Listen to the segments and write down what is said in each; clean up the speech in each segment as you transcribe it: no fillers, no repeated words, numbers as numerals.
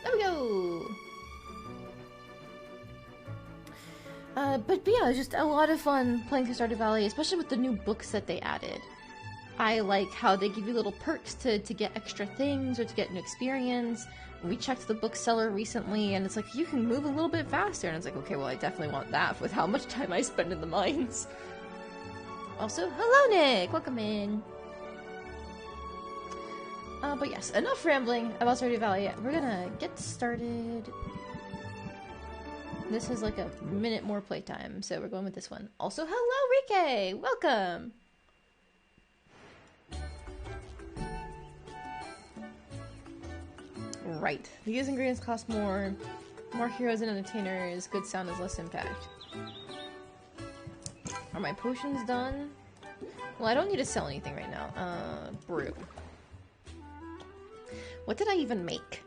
There we go! But yeah, just a lot of fun playing through Stardew Valley, especially with the new books that they added. I like how they give you little perks to get extra things or to get new experience. We checked the bookseller recently, and it's like, you can move a little bit faster. And it's like, okay, well, I definitely want that with how much time I spend in the mines. Also, hello, Nick! Welcome in. But yes, enough rambling about Stardew Valley. We're gonna get started. This is like a minute more playtime, so we're going with this one. Also, hello, Rike! Welcome! Right. These ingredients cost more. More heroes and entertainers. Good sound is less impact. Are my potions done? Well, I don't need to sell anything right now. Brew. What did I even make?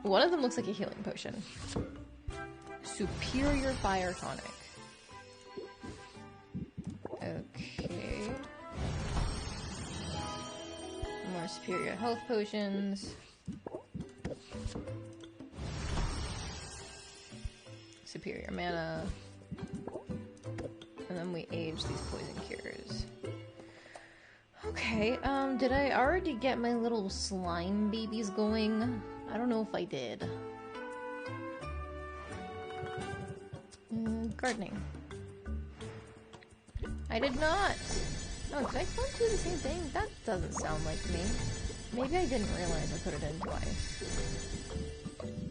One of them looks like a healing potion. Superior Fire Tonic. Okay. More superior health potions. Superior mana. And then we age these poison cures. Okay, did I already get my little slime babies going? I don't know if I did. Gardening. I did not! Oh, did I not do the same thing? That doesn't sound like me. Maybe I didn't realize I put it in twice.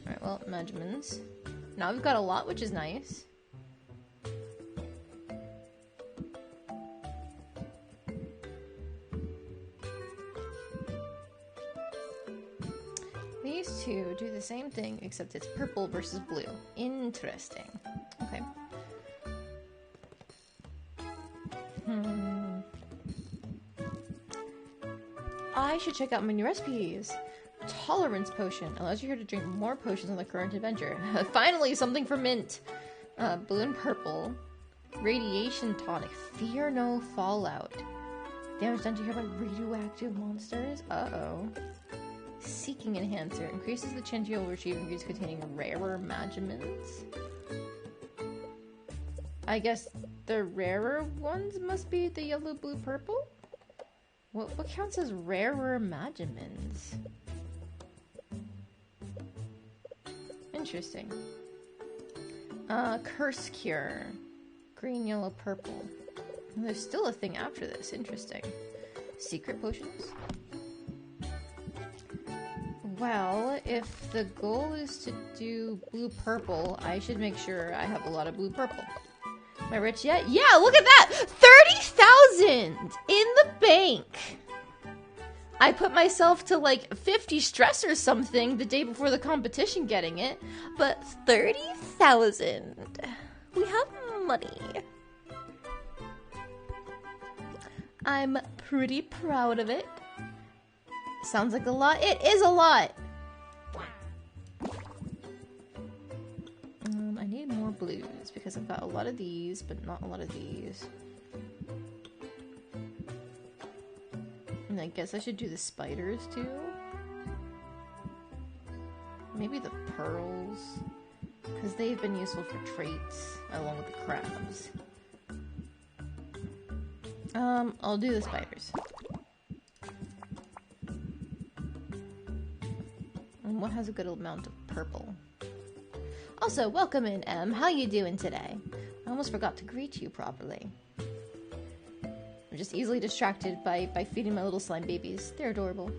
Alright, well, measurements. Now we've got a lot, which is nice. These two do the same thing, except it's purple versus blue. Interesting. Okay. I should check out my new recipes. Tolerance potion allows you here to drink more potions on the current adventure. Finally, something for mint. Blue and purple. Radiation tonic. Fear no fallout. Damage done to here by radioactive monsters. Uh-oh. Seeking enhancer increases the chance you will retrieve ingredients containing rarer magiments. I guess the rarer ones must be the yellow, blue, purple? What counts as rarer magiments? Interesting. Curse cure. Green, yellow, purple. And there's still a thing after this. Interesting. Secret potions? Well, if the goal is to do blue-purple, I should make sure I have a lot of blue-purple. Am I rich yet? Yeah, look at that! 30,000 in the bank! I put myself to like 50 stress or something the day before the competition getting it, but 30,000. We have money. I'm pretty proud of it. Sounds like a lot. It is a lot! I need more blues because I've got a lot of these, but not a lot of these. And I guess I should do the spiders too? Maybe the pearls? Because they've been useful for traits, along with the crabs. I'll do the spiders. And what has a good amount of purple? Also, welcome in, Em. How you doing today? I almost forgot to greet you properly. I'm just easily distracted by feeding my little slime babies. They're adorable.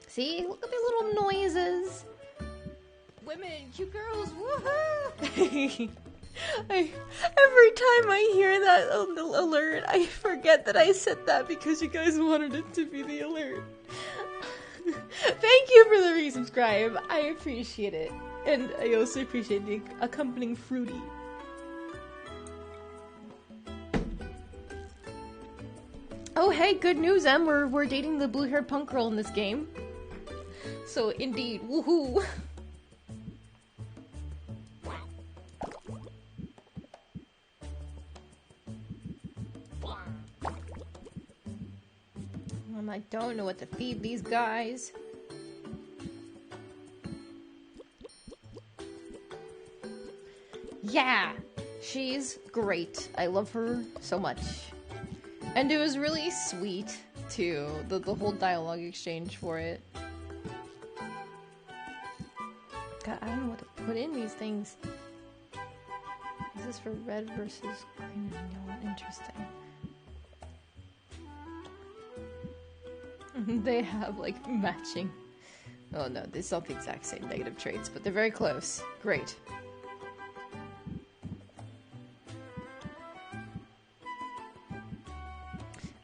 See? Look at their little noises. Women, cute girls, woohoo! Every time I hear that alert, I forget that I said that because you guys wanted it to be the alert. Thank you for the resubscribe. I appreciate it. And I also appreciate the accompanying fruity. Oh hey, good news, Em. We're dating the blue-haired punk girl in this game. So indeed, woohoo! I don't know what to feed these guys. Yeah! She's great. I love her so much. And it was really sweet, too, the whole dialogue exchange for it. God, I don't know what to put in these things. Is this for red versus green and yellow? Interesting. They have, like, matching. Oh no, these aren't the exact same negative traits, but they're very close. Great.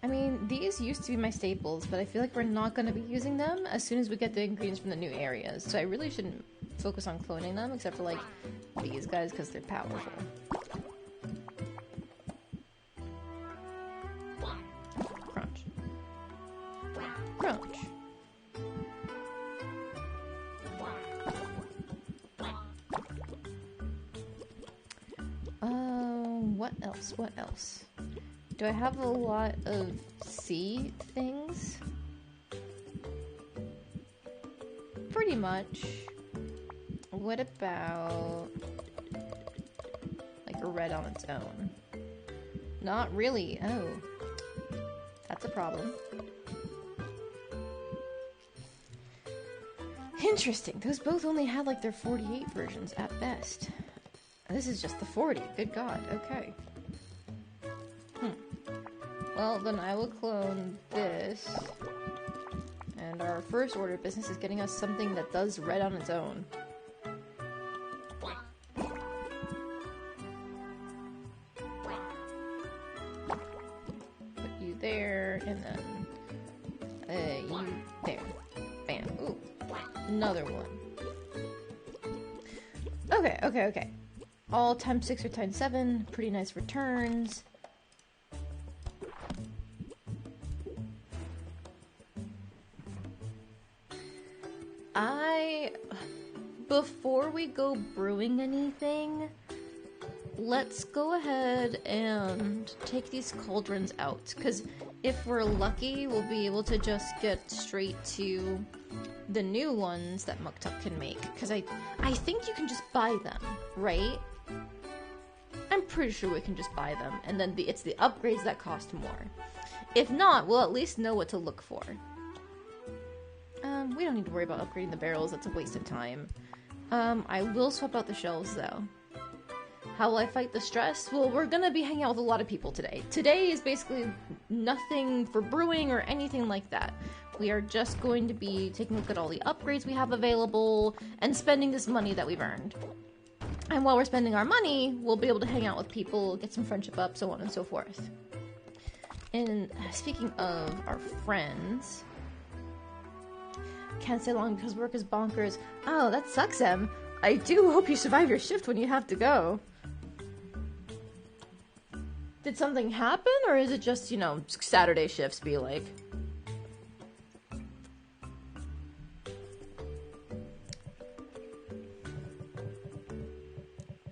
I mean, these used to be my staples, but I feel like we're not going to be using them as soon as we get the ingredients from the new areas. So I really shouldn't focus on cloning them, except for, like, these guys, because they're powerful. Crunch. Crunch. What else? What else? Do I have a lot of sea things? Pretty much. What about like a red on its own? Not really. Oh. That's a problem. Interesting. Those both only had like their 48 versions at best. This is just the 40. Good God. Okay. Well, then I will clone this. And our first order of business is getting us something that does red on its own. Put you there, and then you there. Bam. Ooh. Another one. Okay. All times 6 or times 7. Pretty nice returns. Before we go brewing anything, let's go ahead and take these cauldrons out, because if we're lucky, we'll be able to just get straight to the new ones that Muktuk can make, because I think you can just buy them, right? I'm pretty sure we can just buy them, and then it's the upgrades that cost more. If not, we'll at least know what to look for. We don't need to worry about upgrading the barrels, that's a waste of time. I will swap out the shelves, though. How will I fight the stress? Well, we're gonna be hanging out with a lot of people today. Today is basically nothing for brewing or anything like that. We are just going to be taking a look at all the upgrades we have available and spending this money that we've earned. And while we're spending our money, we'll be able to hang out with people, get some friendship up, so on and so forth. And speaking of our friends... Can't stay long because work is bonkers. Oh, that sucks, Em. I do hope you survive your shift when you have to go. Did something happen, or is it just, you know, Saturday shifts be like?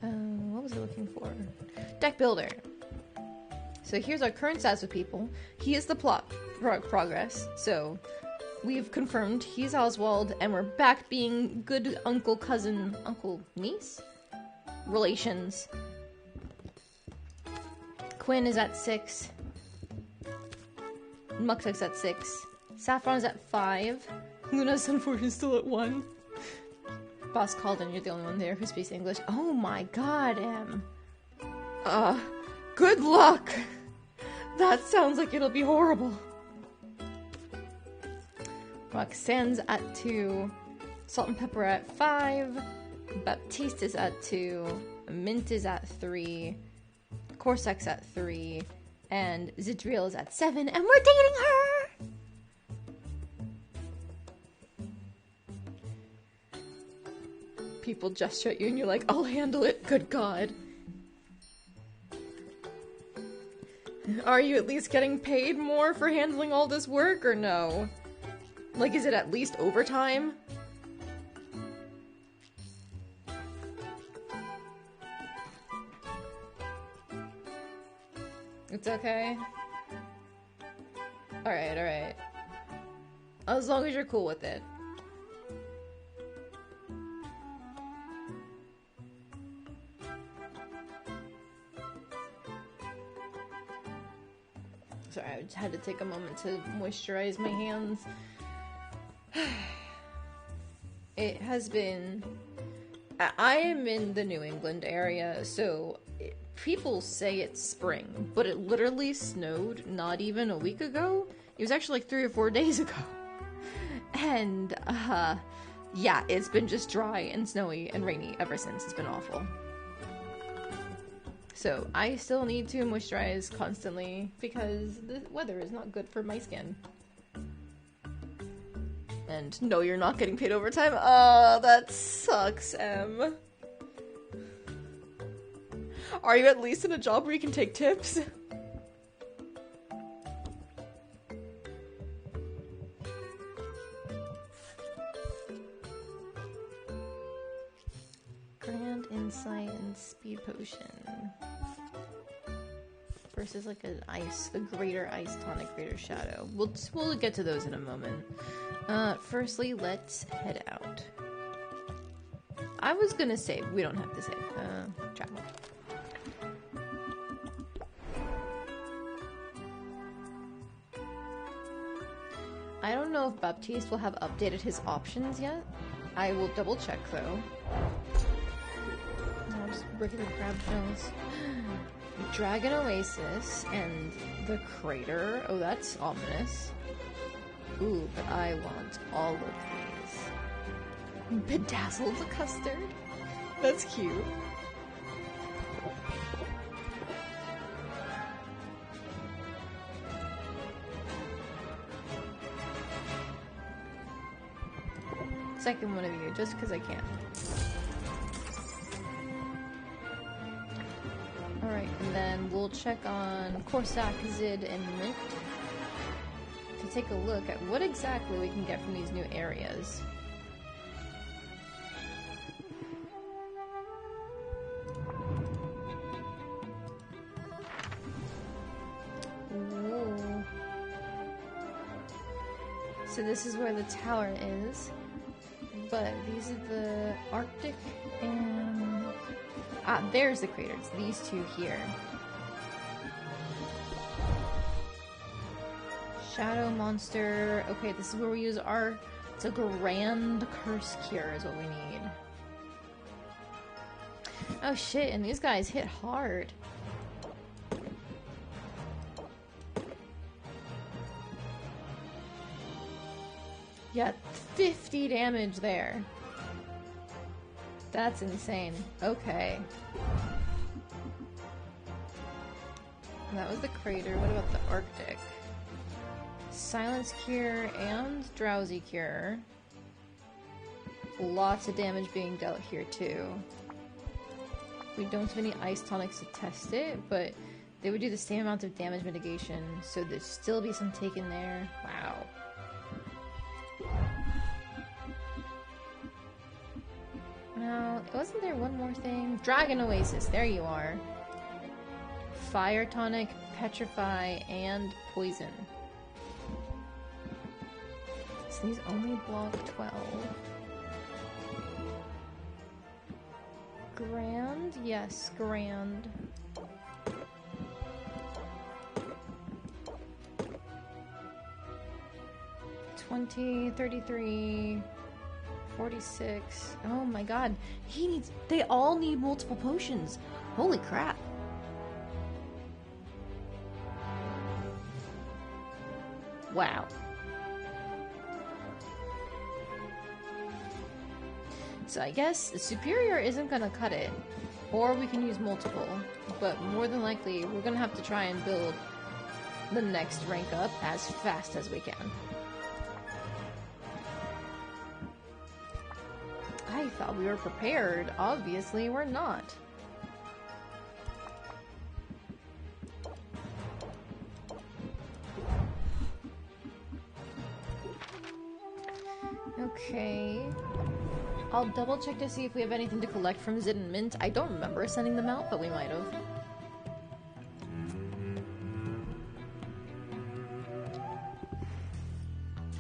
What was I looking for? Deck builder. So here's our current status with people. He is the plot progress, so... We've confirmed he's Oswald, and we're back being good uncle, cousin, uncle, niece? Relations. Quinn is at 6. Muktuk's at 6. Saffron is at 5. Luna's unfortunately still at 1. Boss called and you're the only one there who speaks English. Oh my god, Em. Good luck! That sounds like it'll be horrible. Roxanne's at 2, Salt and Pepper at 5, Baptiste is at 2, Mint is at 3, Corsax at 3, and Zidriel is at 7, and we're dating her! People gesture at you and you're like, I'll handle it, good god. Are you at least getting paid more for handling all this work, or no? Like, is it at least overtime? It's okay. Alright. As long as you're cool with it. Sorry, I just had to take a moment to moisturize my hands. It has been... I am in the New England area, so people say it's spring, but it literally snowed not even a week ago. It was actually like 3 or 4 days ago. And, yeah, it's been just dry and snowy and rainy ever since. It's been awful. So, I still need to moisturize constantly because the weather is not good for my skin. And no, you're not getting paid overtime. Oh, that sucks, Em. Are you at least in a job where you can take tips? Grand Insight and Speed Potion. Versus like a greater ice tonic, greater shadow. We'll get to those in a moment. Firstly, let's head out. I was gonna save. We don't have to save. Travel. I don't know if Baptiste will have updated his options yet. I will double check though. No, just regular crab shells. Dragon Oasis and the Crater. Oh, that's ominous. Ooh, but I want all of these. Bedazzled custard? That's cute. Second one of you, just because I can. Alright, and then we'll check on Corsac, Zid, and Mint to take a look at what exactly we can get from these new areas. Whoa. So this is where the tower is, but these are the Arctic and... Ah, there's the craters. These two here. Shadow Monster. Okay, this is where we use our... It's a Grand Curse Cure is what we need. Oh shit, and these guys hit hard. Yeah, 50 damage there. That's insane. Okay. That was the crater. What about the Arctic? Silence Cure and Drowsy Cure. Lots of damage being dealt here too. We don't have any ice tonics to test it, but they would do the same amount of damage mitigation, so there'd still be some taken there. Wow. Now, wasn't there one more thing? Dragon Oasis, there you are. Fire Tonic, Petrify, and Poison. So these only block 12. Grand? Yes, Grand. $20, $33... 46. Oh my god. They all need multiple potions. Holy crap. Wow. So I guess the Superior isn't gonna cut it. Or we can use multiple. But more than likely, we're gonna have to try and build the next rank up as fast as we can. I thought we were prepared. Obviously, we're not. Okay. I'll double check to see if we have anything to collect from Zid and Mint. I don't remember sending them out, but we might have.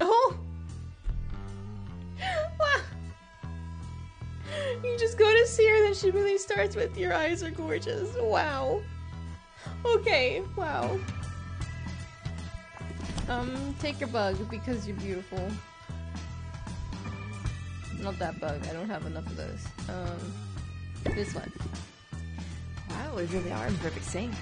Oh! she really starts with "Your eyes are gorgeous." Wow. Okay, wow. Take your bug because you're beautiful. Not that bug, I don't have enough of those. This one. Wow, we really are in perfect sync.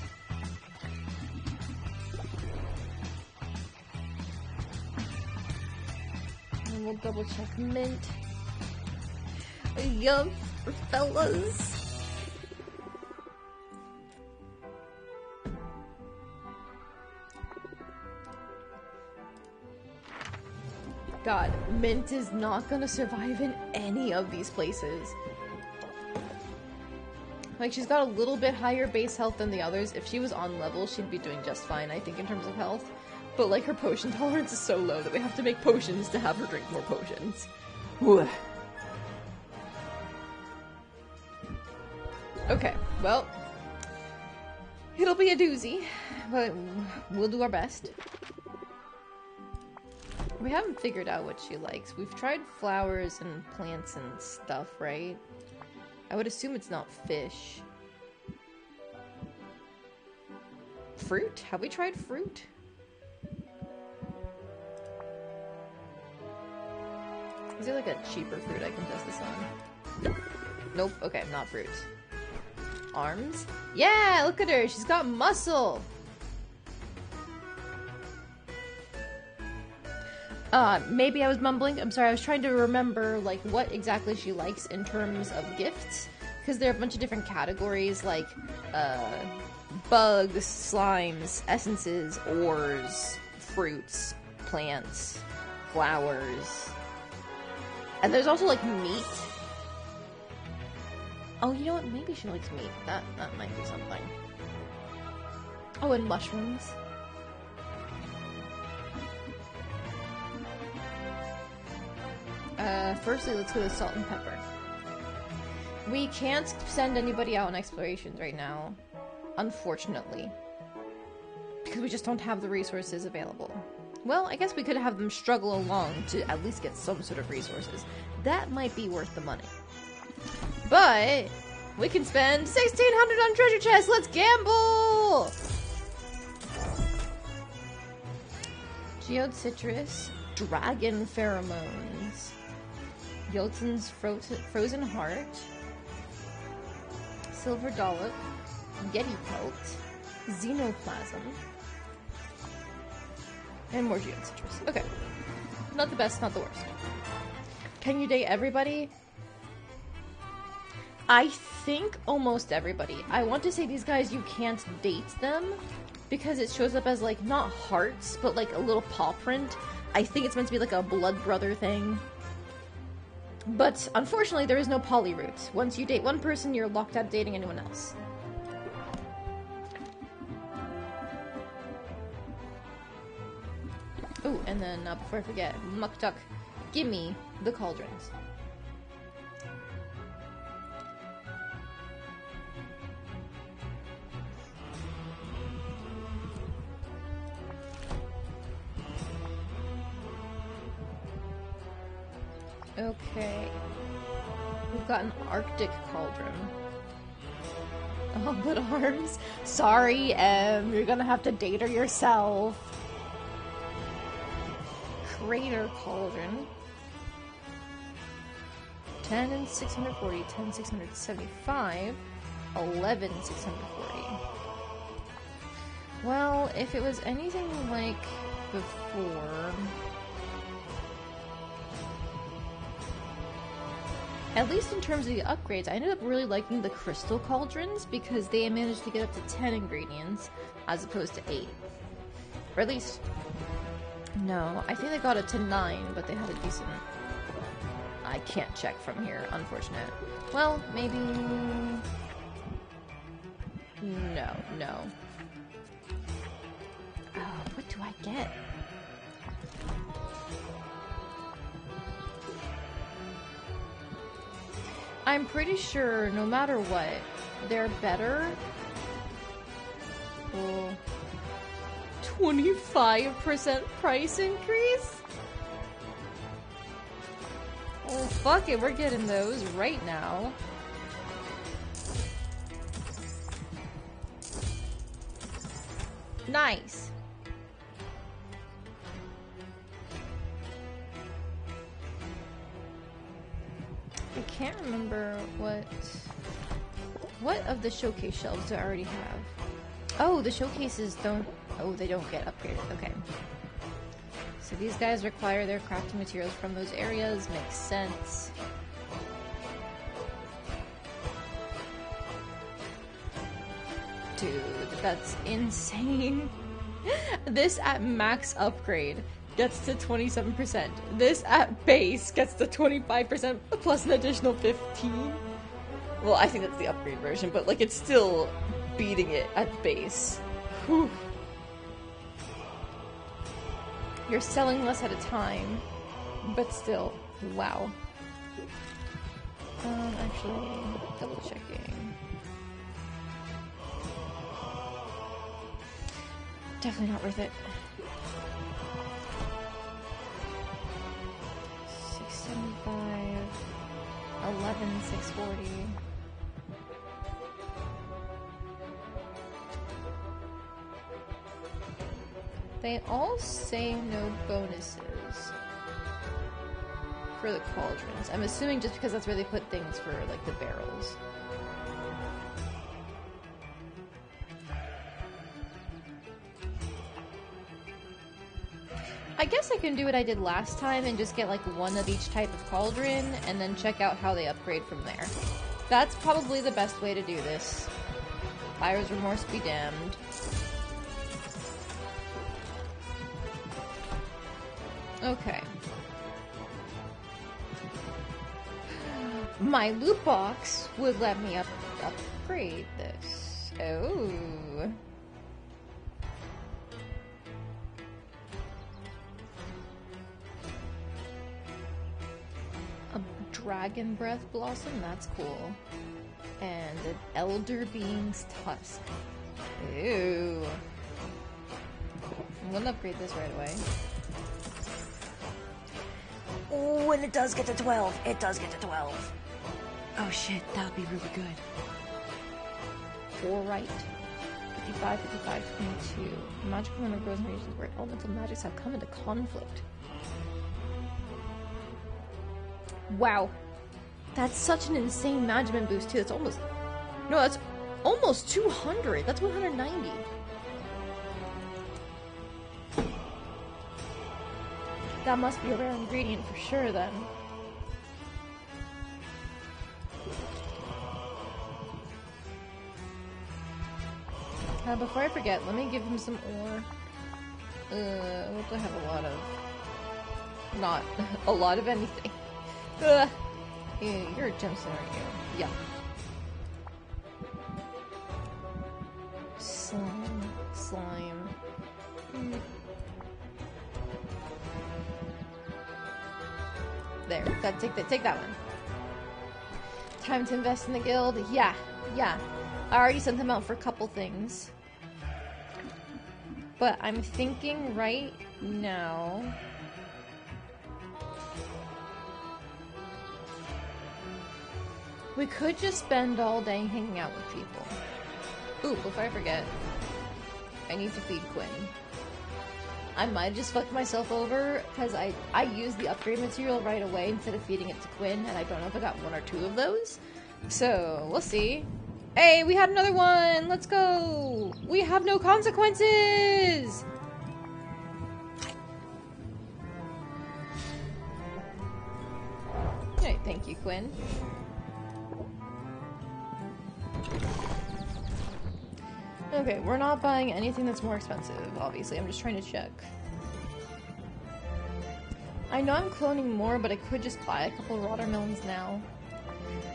And we'll double check mint. Yup, fellas. God, mint is not gonna survive in any of these places. Like, she's got a little bit higher base health than the others. If she was on level, she'd be doing just fine, I think, in terms of health. But, like, her potion tolerance is so low that we have to make potions to have her drink more potions. Ugh. Okay, well, it'll be a doozy, but we'll do our best. We haven't figured out what she likes. We've tried flowers and plants and stuff, right? I would assume it's not fish. Fruit? Have we tried fruit? Is there like a cheaper fruit I can test this on? Nope. Okay, not fruits. Arms? Yeah, look at her. She's got muscle. Maybe I was mumbling. I'm sorry, I was trying to remember, like, what exactly she likes in terms of gifts. Because there are a bunch of different categories, like, bugs, slimes, essences, ores, fruits, plants, flowers. And there's also, like, meat. Oh, you know what? Maybe she likes meat. That might be something. Oh, and mushrooms. Firstly, let's go with salt and pepper. We can't send anybody out on explorations right now, unfortunately. Because we just don't have the resources available. Well, I guess we could have them struggle along to at least get some sort of resources. That might be worth the money. But we can spend 1,600 on treasure chests. Let's gamble! Geode citrus, dragon pheromones, Jotun's frozen heart, silver dollop, yeti pelt, xenoplasm, and more geode citrus. Okay, not the best, not the worst. Can you date everybody? I think almost everybody. I want to say these guys, you can't date them because it shows up as, like, not hearts, but, like, a little paw print. I think it's meant to be, like, a blood brother thing. But, unfortunately, there is no poly route. Once you date one person, you're locked out of dating anyone else. Ooh, and then, before I forget, Muktuk, gimme the cauldrons. Okay. We've got an Arctic cauldron. Oh, but arms? Sorry, you're gonna have to date her yourself. Crater cauldron. 10 and 640, 10, 675, 11, 640. Well, if it was anything like before... At least in terms of the upgrades, I ended up really liking the crystal cauldrons because they managed to get up to 10 ingredients as opposed to 8. Or at least... No, I think they got it to 9, but they had a decent... I can't check from here, unfortunate. Well, maybe... No. Oh, what do I get? I'm pretty sure, no matter what, they're better. Well, 25% price increase? Oh, fuck it, we're getting those right now. Nice. I can't remember what of the showcase shelves do I already have? Oh, the showcases don't... Oh, they don't get upgraded. Okay. So these guys require their crafting materials from those areas. Makes sense. Dude, that's insane. This at max upgrade gets to 27%. This at base gets to 25% plus an additional 15. Well, I think that's the upgrade version, but like it's still beating it at base. Whew. You're selling less at a time, but still, wow. Actually, double checking. Definitely not worth it. 675, 11,640. They all say no bonuses for the cauldrons. I'm assuming just because that's where they put things for, like, the barrels. I guess I can do what I did last time and just get, like, one of each type of cauldron and then check out how they upgrade from there. That's probably the best way to do this. Buyer's remorse be damned. Okay. My loot box would let me upgrade this. Oh. A dragon breath blossom, that's cool. And an elder being's tusk. Ew. I'm gonna upgrade this right away. Oh, and it does get to 12. It does get to 12. Oh shit, that would be really good. 4 right. 55, 55, 22. Magical number grows in regions where elemental magics have come into conflict. Wow. That's such an insane management boost too. That's almost... No, that's almost 200. That's 190. That must be a rare ingredient for sure, then. Before I forget, let me give him some ore. What do I have a lot of? Not a lot of anything. Yeah, you're a gemstone, aren't you? Yeah. Slime. There, take that one. Time to invest in the guild. Yeah. I already sent them out for a couple things. But I'm thinking right now... we could just spend all day hanging out with people. Ooh, before I forget, I need to feed Quinn. I might have just fucked myself over because I used the upgrade material right away instead of feeding it to Quinn, and I don't know if I got 1 or 2 of those. So, we'll see. Hey, we had another one! Let's go! We have no consequences! Alright, thank you, Quinn. Okay, we're not buying anything that's more expensive, obviously. I'm just trying to check. I know I'm cloning more, but I could just buy a couple watermelons now.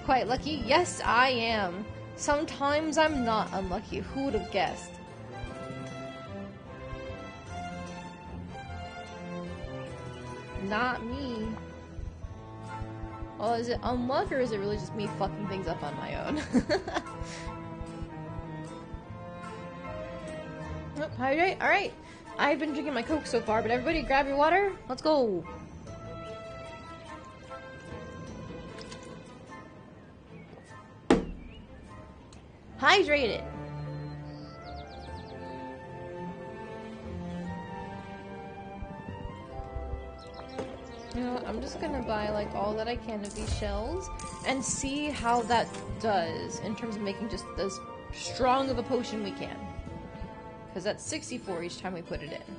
Quite lucky? Yes, I am. Sometimes I'm not unlucky. Who would have guessed? Not me. Well, is it unluck, or is it really just me fucking things up on my own? Oh, hydrate? Alright. I've been drinking my Coke so far, but everybody grab your water. Let's go. Hydrate it. You know what, I'm just gonna buy, like, all that I can of these shells and see how that does in terms of making just as strong of a potion we can. Because that's 64 each time we put it in.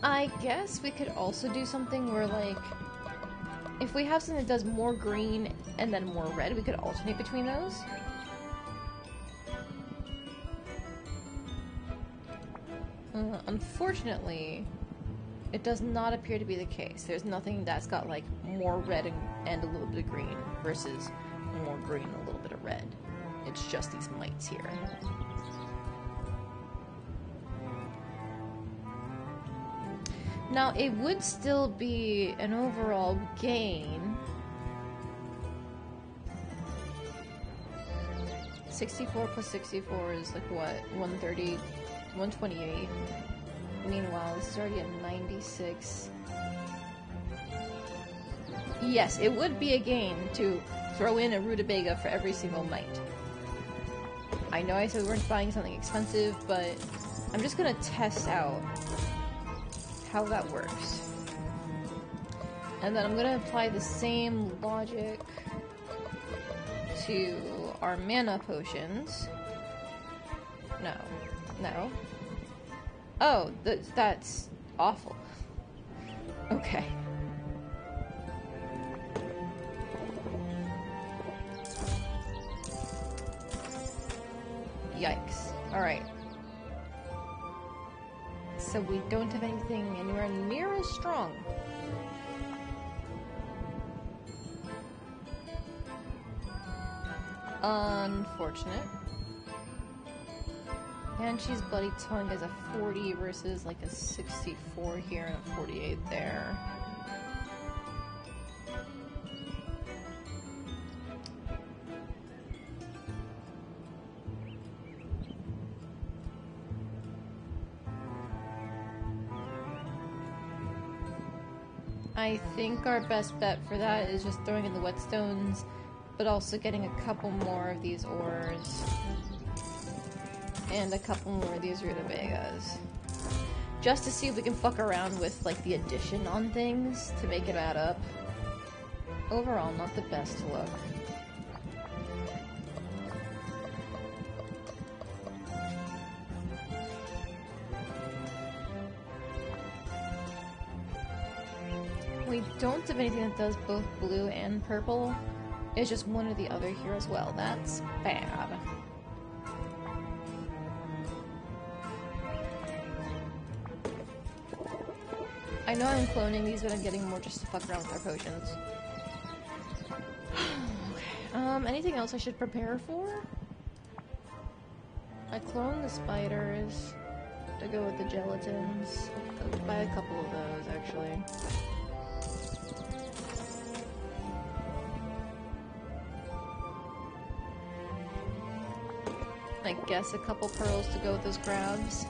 I guess we could also do something where, like, if we have something that does more green and then more red, we could alternate between those. Unfortunately, it does not appear to be the case. There's nothing that's got, like, more red and a little bit of green versus more green and a little bit of red. It's just these mites here. Now, it would still be an overall gain. 64 plus 64 is like what? 130, 128. Meanwhile, this is already at 96. Yes, it would be a gain to throw in a rutabaga for every single mite. I know I said we weren't buying something expensive, but I'm just gonna test out how that works. And then I'm gonna apply the same logic to our mana potions. No. No. Oh, that's awful. Okay. Yikes. Alright. So we don't have anything anywhere near as strong. Unfortunate. Banshee's Bloody Tongue is a 40 versus like a 64 here and a 48 there. I think our best bet for that is just throwing in the whetstones, but also getting a couple more of these ores. And a couple more of these rutabagas. Just to see if we can fuck around with, like, the addition on things to make it add up. Overall, not the best look. We don't have anything that does both blue and purple. It's just one or the other here as well. That's bad. I know I'm cloning these, but I'm getting more just to fuck around with our potions. Okay. Anything else I should prepare for? I cloned the spiders to go with the gelatins. I'll buy a couple of those, actually. I guess a couple pearls to go with those crabs.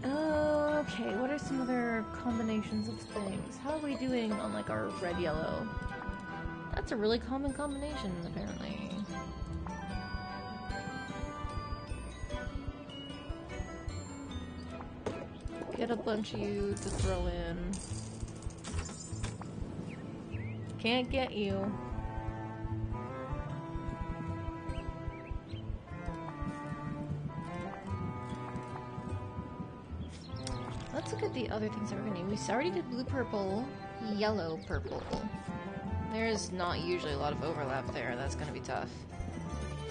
Okay, what are some other combinations of things? How are we doing on, like, our red-yellow? That's a really common combination, apparently. Get a bunch of you to throw in. Can't get you. Let's look at the other things that we're gonna need. We already did blue, purple, yellow, purple. There's not usually a lot of overlap there. That's gonna be tough.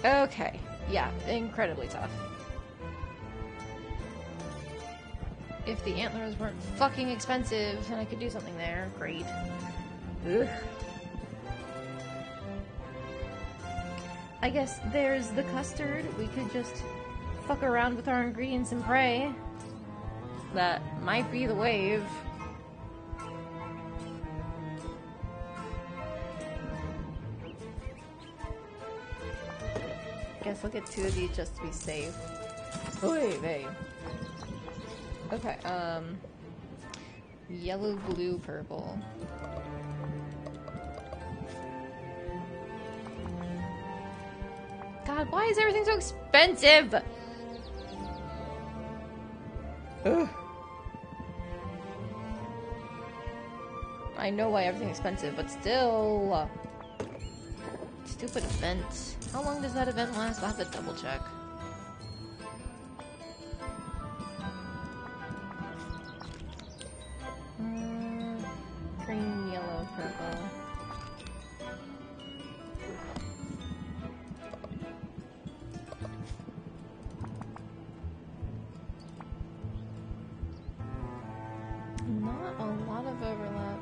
Okay. Yeah, incredibly tough. If the antlers weren't fucking expensive and I could do something there, great. Ugh. I guess there's the custard. We could just fuck around with our ingredients and pray. That might be the wave. Guess I'll get 2 of these just to be safe. Oy vey. Okay, yellow, blue, purple. God, why is everything so expensive? Ugh. I know why everything's expensive, but still. Stupid event. How long does that event last? I'll have to double check. Green, yellow, purple. Not a lot of overlap.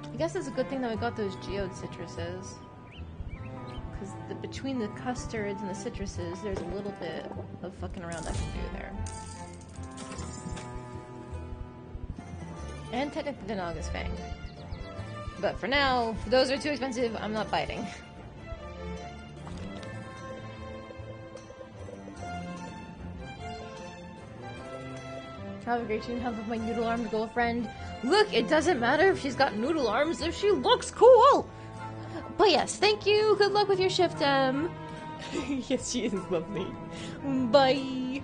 I guess it's a good thing that we got those geode citruses. Because between the custards and the citruses, there's a little bit of fucking around I can do there. And technically the Nagas Fang. But for now, if those are too expensive, I'm not biting. Navigation help with my noodle armed girlfriend. Look, it doesn't matter if she's got noodle arms if she looks cool! But yes, thank you. Good luck with your shift, Yes, she is lovely. Bye!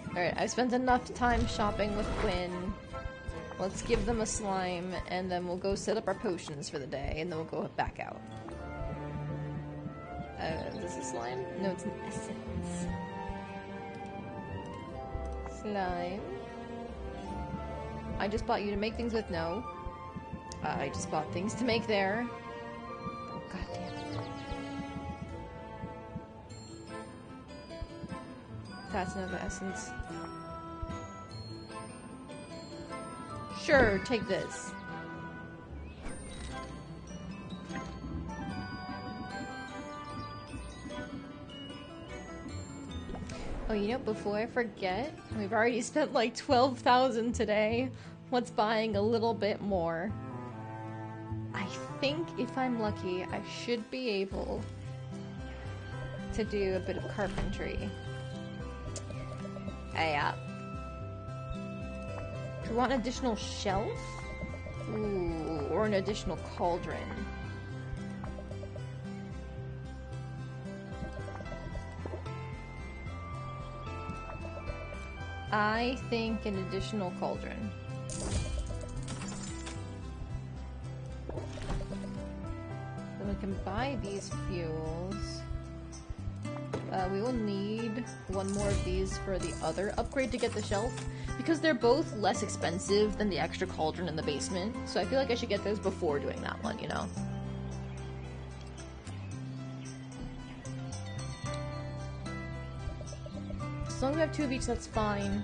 Alright, I've spent enough time shopping with Quinn. Let's give them a slime, and then we'll go set up our potions for the day, and then we'll go back out. Is this a slime? No, it's an essence. Slime. I just bought you to make things with. No. I just bought things to make there. God damn it. That's another essence. Sure, take this. Oh, you know, before I forget, we've already spent like 12,000 today. What's buying a little bit more? I think if I'm lucky, I should be able to do a bit of carpentry. Yeah. Do you want an additional shelf? Ooh, or an additional cauldron. I think an additional cauldron. Then we can buy these fuels. We will need one more of these for the other upgrade to get the shelf, because they're both less expensive than the extra cauldron in the basement, so I feel like I should get those before doing that one, you know? As long as we have 2 of each, that's fine.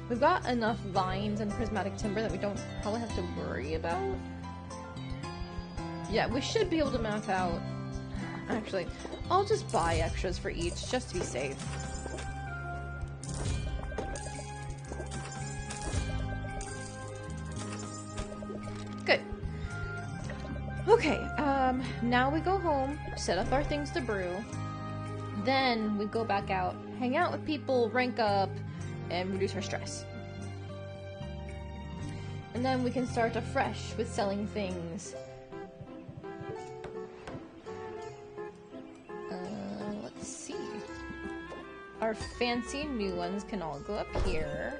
We've got enough vines and prismatic timber that we don't probably have to worry about. Yeah, we should be able to map out. Actually, I'll just buy extras for each, just to be safe. Good. Okay, now we go home, set up our things to brew. Then we go back out, hang out with people, rank up, and reduce our stress. And then we can start afresh with selling things. Let's see. Our fancy new ones can all go up here.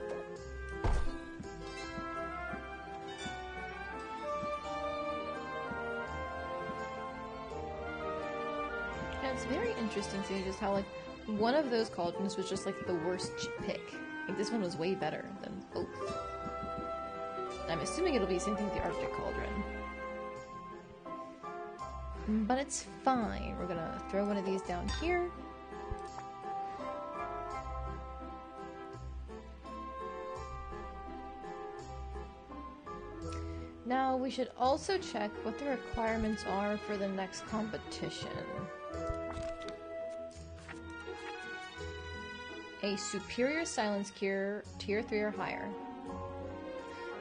And it's very interesting to me just how, like, one of those cauldrons was just, like, the worst pick. Like, this one was way better than both. I'm assuming it'll be the same thing with the Arctic Cauldron. But it's fine. We're gonna throw one of these down here. Now, we should also check what the requirements are for the next competition. A superior silence cure, tier 3 or higher.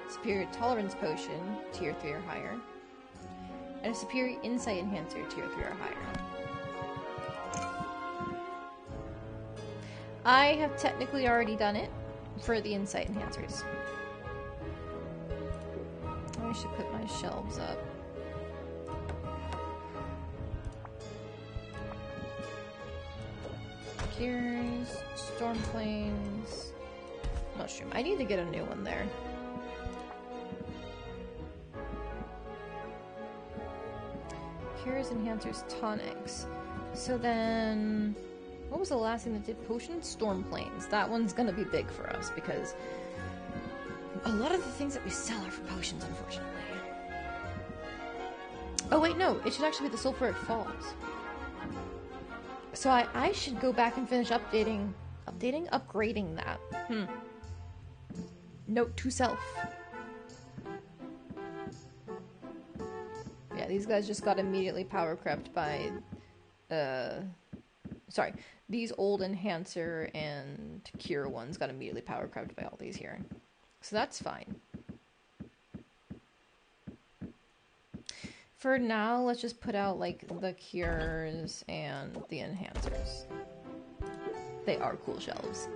Superior tolerance potion, tier 3 or higher. And a superior insight enhancer, tier 3 or higher. I have technically already done it for the insight enhancers. I should put my shelves up. Tears, Storm Flames, Mushroom. I need to get a new one there. Cures, Enhancers, Tonics. So then, what was the last thing that did potions? Storm Plains. That one's gonna be big for us because a lot of the things that we sell are for potions, unfortunately. Oh wait, no, it should actually be the Sulfuric Falls. So I should go back and finish upgrading that. Note to self. Yeah, these guys just got immediately power crept by, sorry, these old Enhancer and Cure ones got immediately power crept by all these here. So that's fine. For now, let's just put out, like, the Cures and the Enhancers. They are cool shelves.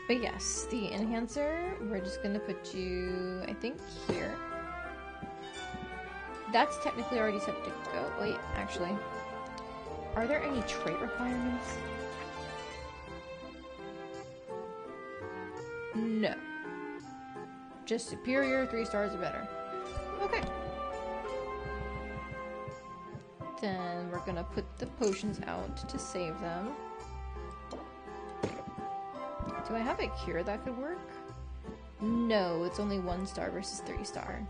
But yes, the Enhancer, we're just gonna put you, I think, here. That's technically already set to go. Wait, actually. Are there any trait requirements? No. Just superior, 3 stars or better. Okay. Then we're gonna put the potions out to save them. Do I have a cure that could work? No, it's only 1 star versus 3 star.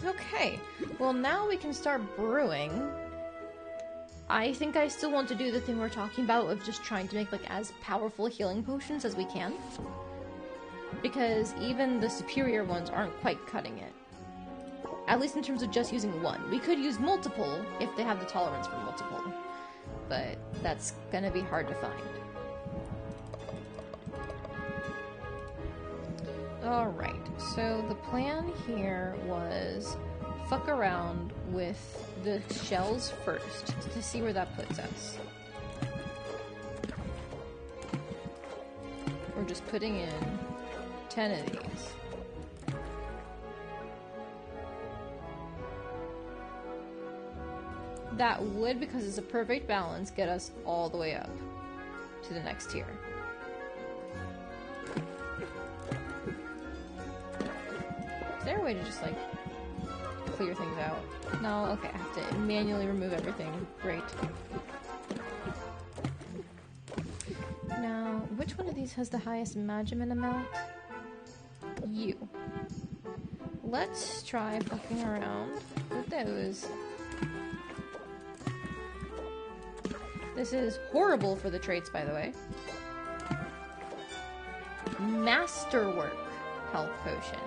Okay, well now we can start brewing. I think I still want to do the thing we're talking about of just trying to make like as powerful healing potions as we can. Because even the superior ones aren't quite cutting it. At least in terms of just using one. We could use multiple if they have the tolerance for multiple. But that's gonna be hard to find. Alright, so the plan here was fuck around with the shells first to see where that puts us. We're just putting in 10 of these. That would, because it's a perfect balance, get us all the way up to the next tier. Is there a way to just, like, clear things out? No? Okay, I have to manually remove everything. Great. Now, which one of these has the highest Magiment amount? You. Let's try fucking around with those. This is horrible for the traits, by the way. Masterwork health potion.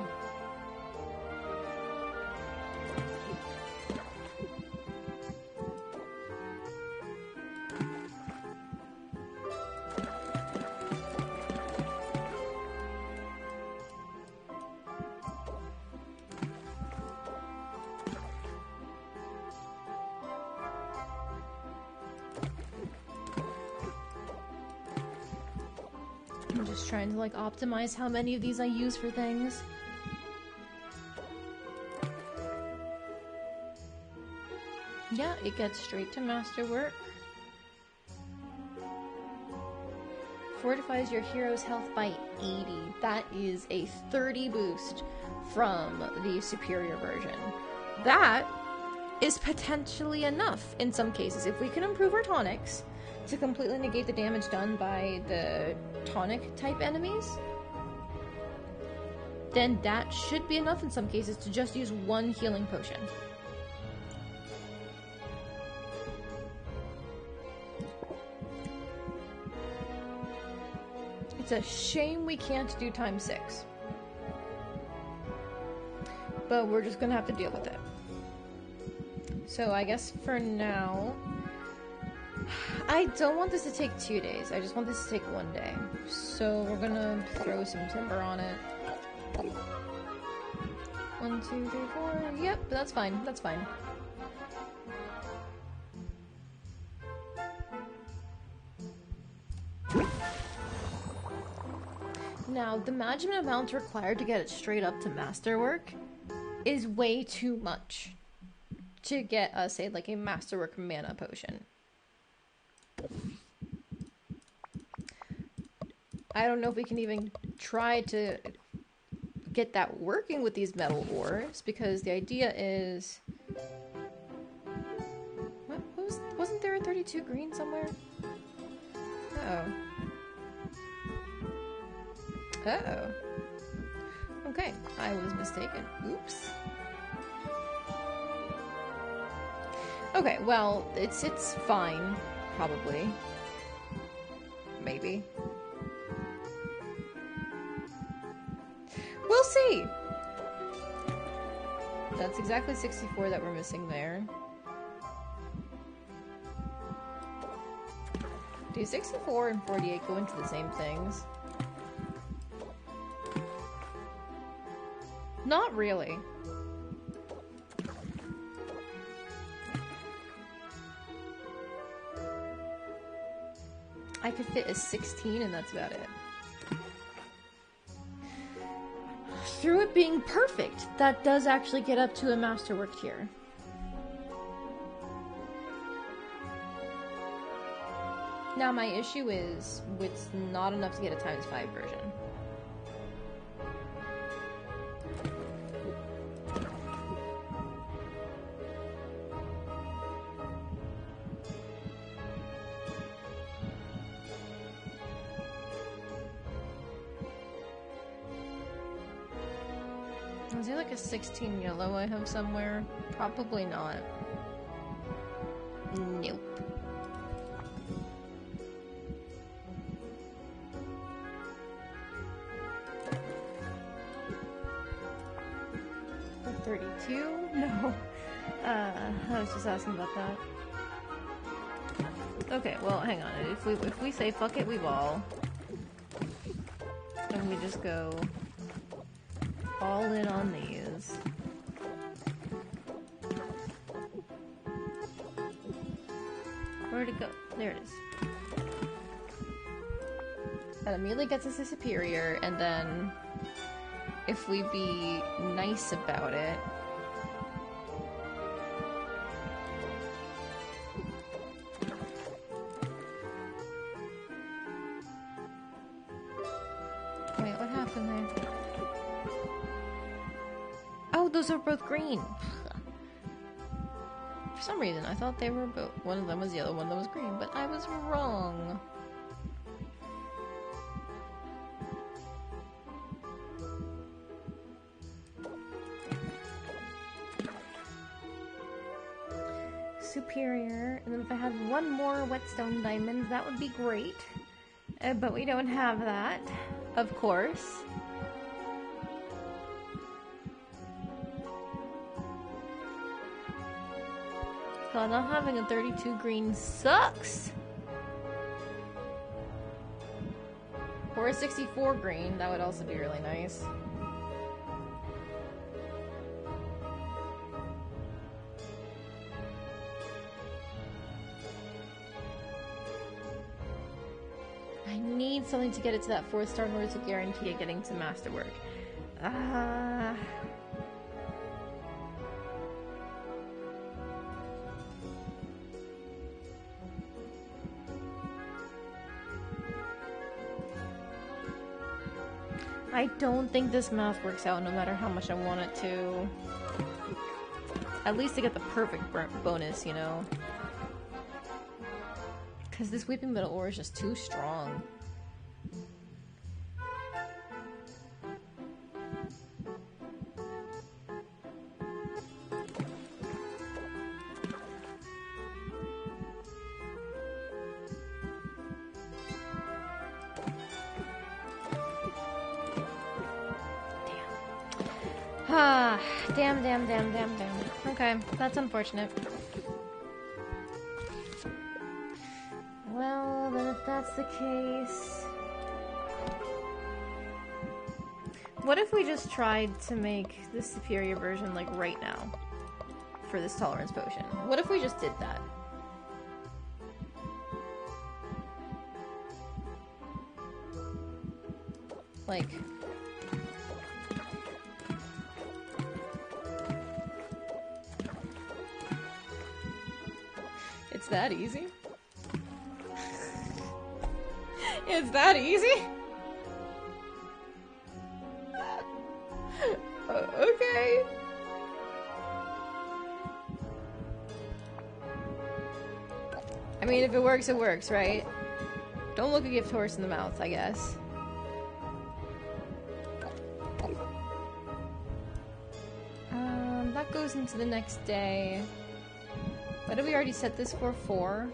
I'm just trying to like optimize how many of these I use for things. Yeah, it gets straight to masterwork. Fortifies your hero's health by 80. That is a 30 boost from the superior version. That is potentially enough in some cases. If we can improve our tonics to completely negate the damage done by the tonic type enemies, then that should be enough in some cases to just use one healing potion. It's a shame we can't do times 6. But we're just gonna have to deal with it. So I guess for now, I don't want this to take 2 days. I just want this to take 1 day. So we're gonna throw some timber on it. 1, 2, 3, 4. Yep, that's fine. That's fine. Now, the Magiment amount required to get it straight up to Masterwork is way too much to get us, say, like a Masterwork mana potion. I don't know if we can even try to get that working with these metal ores, because the idea is... Wasn't there a 32 green somewhere? Uh-oh. Uh-oh. Okay, I was mistaken. Oops. Okay, well, it's fine, probably. Maybe. We'll see! That's exactly 64 that we're missing there. Do 64 and 48 go into the same things? Not really. I could fit a 16 and that's about it. Through it being perfect, that does actually get up to a Masterwork tier. Now my issue is, it's not enough to get a ×5 version. Is there like a 16 yellow I have somewhere? Probably not. Nope. A 32? No. I was just asking about that. Okay, well, hang on. If we say fuck it, we ball. And we just go all in on these. Where'd it go? There it is. That immediately gets us a superior, and then if we be nice about it, wait, what happened there? Oh, those are both green. For some reason, I thought they were both. One of them was yellow, one of them was green, but I was wrong. Superior, and then if I had one more whetstone diamond, that would be great. But we don't have that, of course. God, not having a 32 green sucks! Or a 64 green, that would also be really nice. I need something to get it to that 4th star in order to guarantee it getting to Masterwork. I don't think this math works out no matter how much I want it to. At least to get the perfect bonus, you know? Because this Weeping Metal ore is just too strong. Ah, damn. Okay, that's unfortunate. Well, then if that's the case... What if we just tried to make the superior version, like, right now? For this tolerance potion. What if we just did that? Like... that easy? It's that easy? Okay. I mean, if it works, right? Don't look a gift horse in the mouth, I guess. That goes into the next day. What did we already set this for? 4?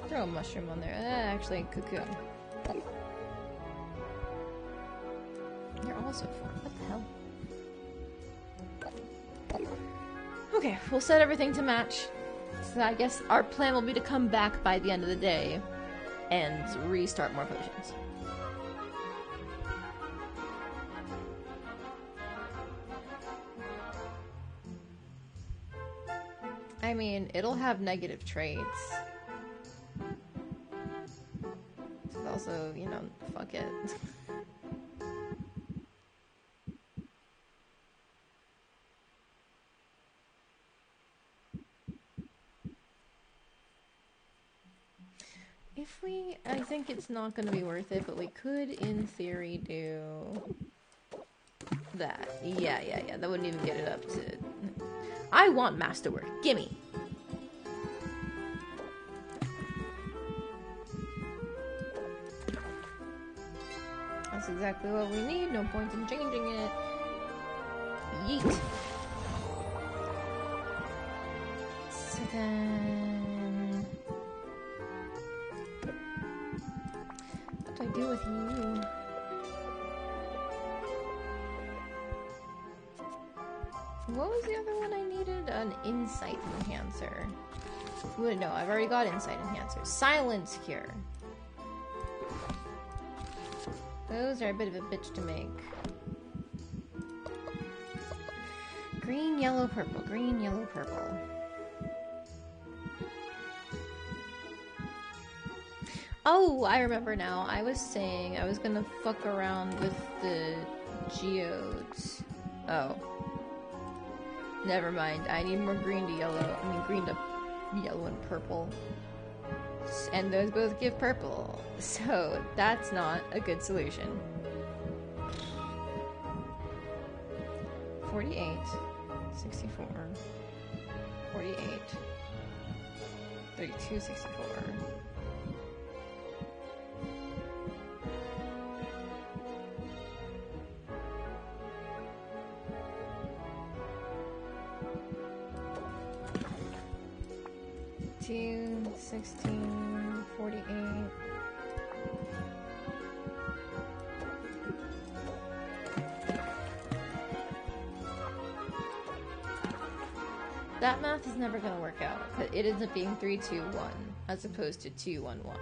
Throw a mushroom on there. Actually, cocoon. You're also 4. What the hell? Okay, we'll set everything to match. So I guess our plan will be to come back by the end of the day and restart more potions. I mean, it'll have negative traits. It's also, you know, fuck it. I think it's not going to be worth it, but we could, in theory, do that. Yeah, that wouldn't even get it up to... I want masterwork. Gimme! That's exactly what we need. No point in changing it. Yeet. So then... what do I do with you? What was the other one I needed? An insight enhancer. Wait, no, I've already got insight enhancer. Silence cure. Those are a bit of a bitch to make. Green, yellow, purple. Green, yellow, purple. Oh, I remember now. I was saying I was gonna fuck around with the geodes. Oh. Never mind. I need more green to yellow. I mean, green to yellow and purple. And those both give purple. So, that's not a good solution. 48. 64. 48. 32, 64. Two, 16, 48. That math is never going to work out. It ends up being 3, 2, 1, as opposed to 2, 1, 1.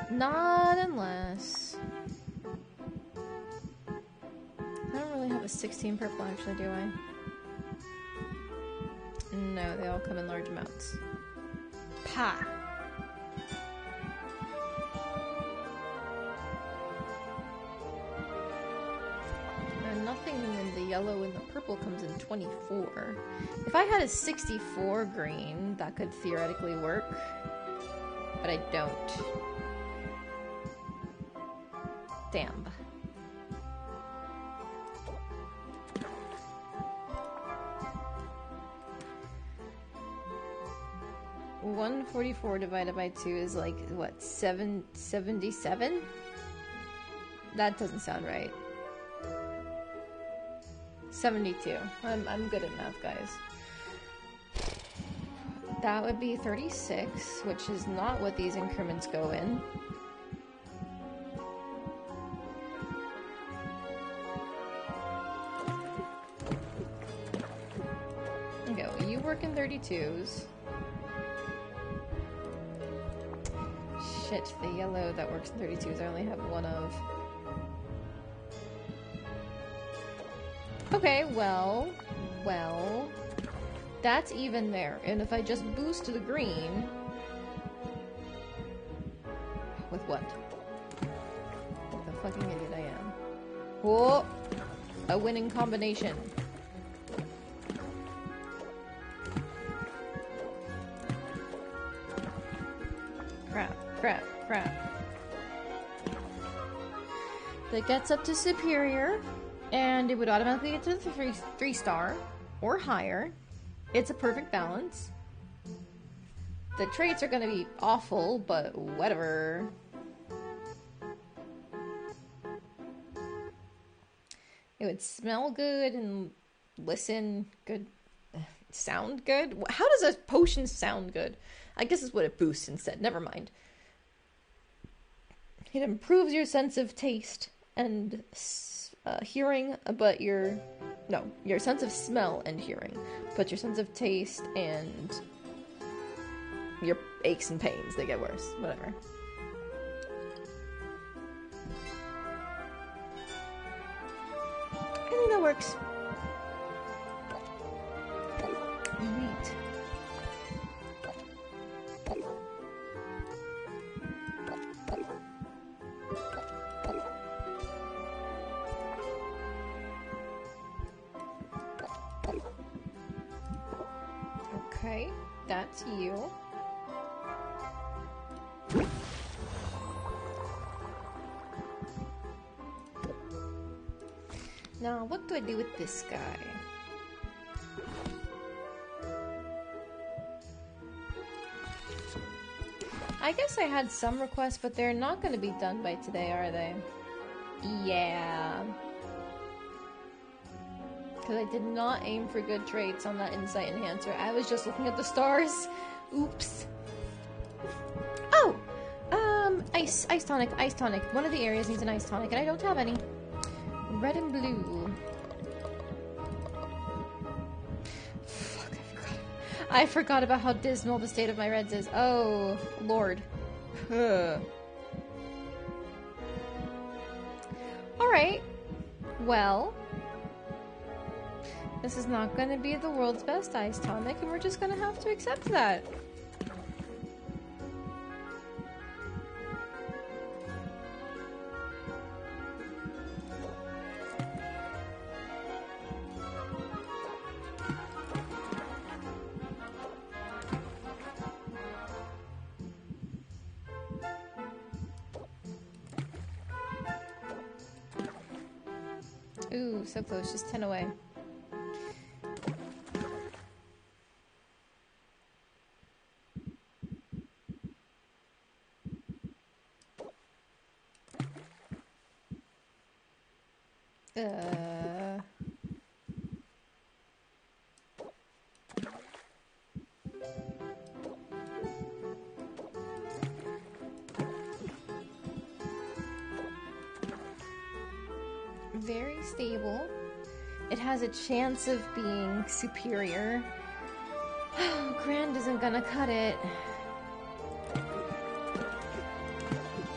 Not unless... I don't really have a 16 purple, actually, do I? No, they all come in large amounts. Pa! And nothing in the yellow and the purple comes in 24. If I had a 64 green, that could theoretically work. But I don't. Damn. 144 divided by 2 is like, what, 77? That doesn't sound right. 72. I'm good at math, guys. That would be 36, which is not what these increments go in. Okay, well, you work in 32s. Shit, the yellow that works in 32s I only have one of. Okay, well, that's even there. And if I just boost the green... With what? What the fucking idiot I am. Whoa! A winning combination. crap. That gets up to superior, and it would automatically get to the 3-star or higher. It's a perfect balance. The traits are gonna be awful, but whatever. It would smell good and listen good. Sound good? How does a potion sound good? I guess it's what it boosts instead. Never mind. It improves your sense of taste and hearing, but your sense of smell and hearing, but your sense of taste and your aches and pains, they get worse. Whatever. I think that works. Neat. Okay, that's you. Now, what do I do with this guy? I guess I had some requests, but they're not going to be done by today, are they? Yeah. Because I did not aim for good traits on that insight enhancer. I was just looking at the stars. Oops. Oh! Ice tonic. One of the areas needs an ice tonic, and I don't have any. Red and blue. Fuck, I forgot about how dismal the state of my reds is. Oh, Lord. Alright. Well, this is not going to be the world's best ice tonic, and we're just going to have to accept that. Ooh, so close, just 10 away. Very stable. It has a chance of being superior. Grand isn't gonna cut it.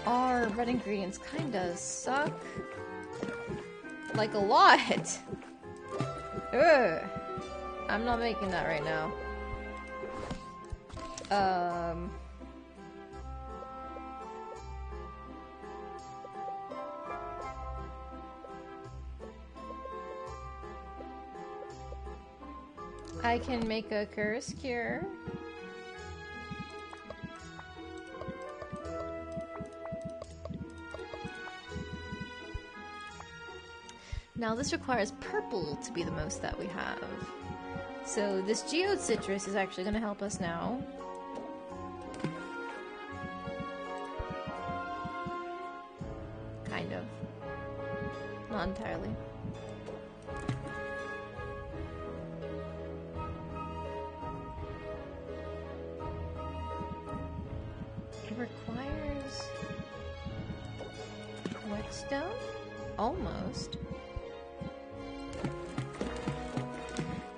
Our red ingredients kinda suck. Like a lot. Ugh. I'm not making that right now. I can make a curse cure. Now this requires purple to be the most that we have. So this geode citrus is actually going to help us now. Kind of. Not entirely. Requires whetstone? Almost.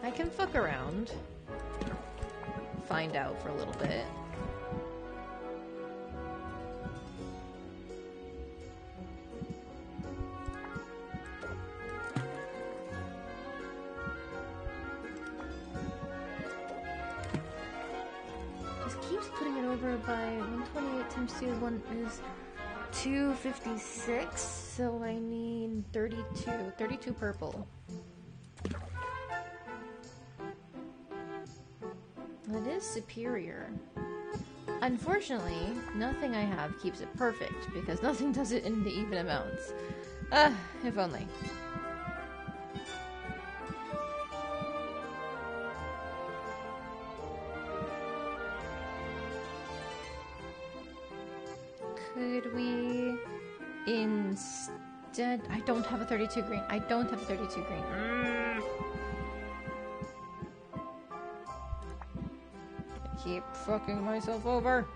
I can fuck around. Find out for a little bit. Putting it over by 128 times 2 is 256, so I need 32 purple. That is superior. Unfortunately, nothing I have keeps it perfect, because nothing does it in the even amounts. If only. Could we instead... I don't have a 32 green. I don't have a 32 green. I keep fucking myself over.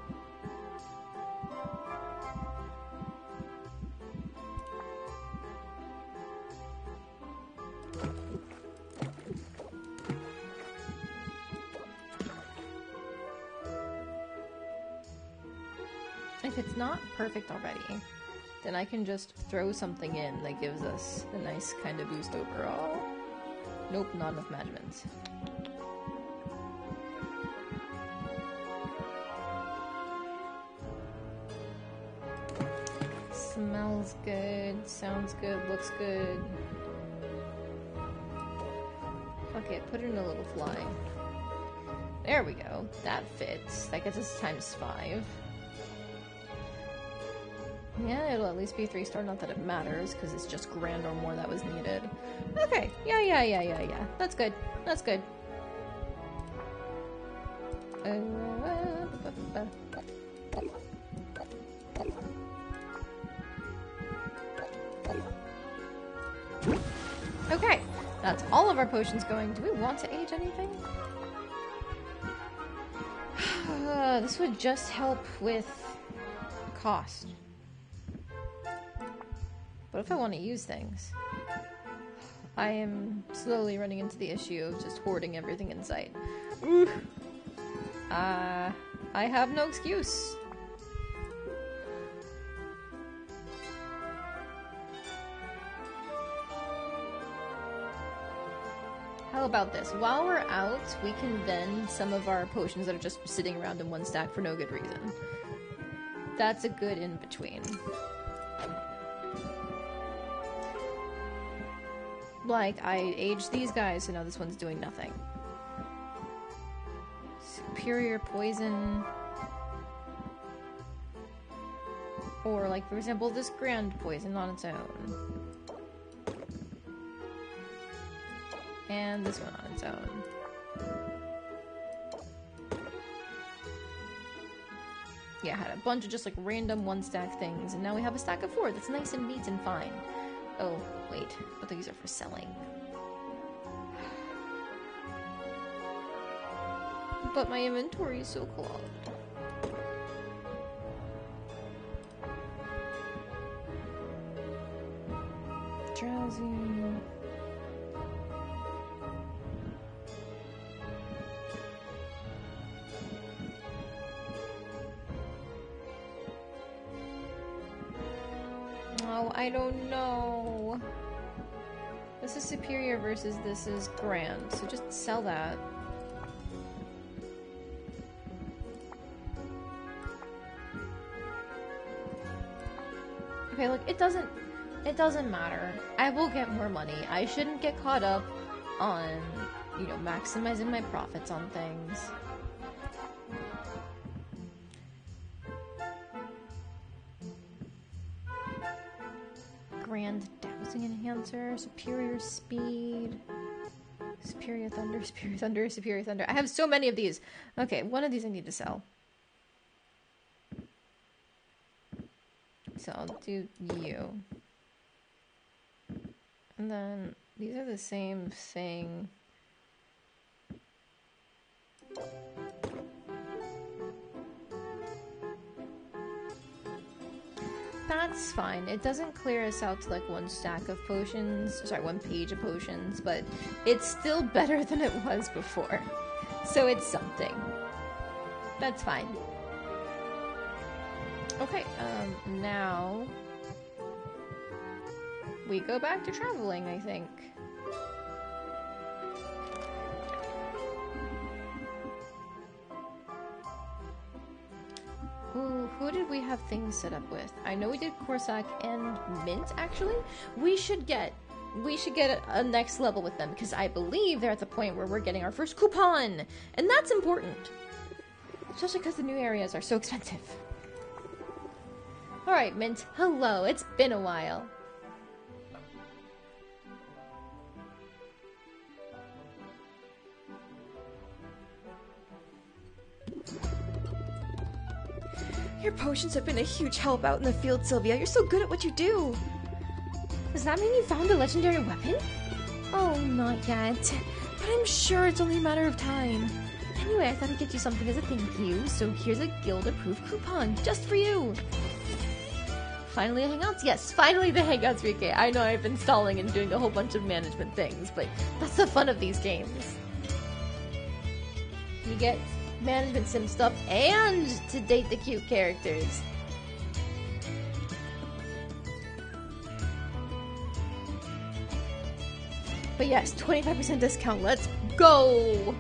If it's not perfect already, then I can just throw something in that gives us a nice kind of boost overall. Nope, not enough measurements. Smells good, sounds good, looks good. Okay, put it in a little fly. There we go. That fits. That gets us ×5. Yeah, it'll at least be 3-star, not that it matters, because it's just grand or more that was needed. Okay, yeah. That's good. That's good. Okay, that's all of our potions going. Do we want to age anything? This would just help with cost. What if I want to use things? I am slowly running into the issue of just hoarding everything in sight. Ooh. I have no excuse. How about this? While we're out, we can vend some of our potions that are just sitting around in one stack for no good reason. That's a good in-between. Like, I aged these guys, so now this one's doing nothing. Superior poison. Or, like, for example, this grand poison on its own. And this one on its own. Yeah, I had a bunch of just, like, random one-stack things, and now we have a stack of 4 that's nice and neat and fine. Oh, wait. But these are for selling. But my inventory is so clogged. Drowsy. Oh, I don't know. This is superior versus this is grand, so just sell that. Okay, look, it doesn't matter. I will get more money. I shouldn't get caught up on, you know, maximizing my profits on things. Grand dowsing enhancer, superior speed, superior thunder, superior thunder, superior thunder. I have so many of these. Okay, one of these I need to sell. So I'll do you. And then these are the same thing. That's fine. It doesn't clear us out to like one stack of potions, sorry, one page of potions, but it's still better than it was before. So it's something. That's fine. Okay, now we go back to traveling, I think. Ooh, who did we have things set up with? I know we did Corsac and Mint, actually. We should get a next level with them, because I believe they're at the point where we're getting our first coupon, and that's important. Especially because the new areas are so expensive. Alright, Mint. Hello, it's been a while. Your potions have been a huge help out in the field, Sylvia. You're so good at what you do. Does that mean you found a legendary weapon? Oh, not yet. But I'm sure it's only a matter of time. Anyway, I thought I'd get you something as a thank you, so here's a guild-approved coupon, just for you! Finally the Hangouts? Yes, finally the Hangouts, Rike. I know I've been stalling and doing a whole bunch of management things, but that's the fun of these games. You get management sim stuff and to date the cute characters. But yes, 25% discount, let's go!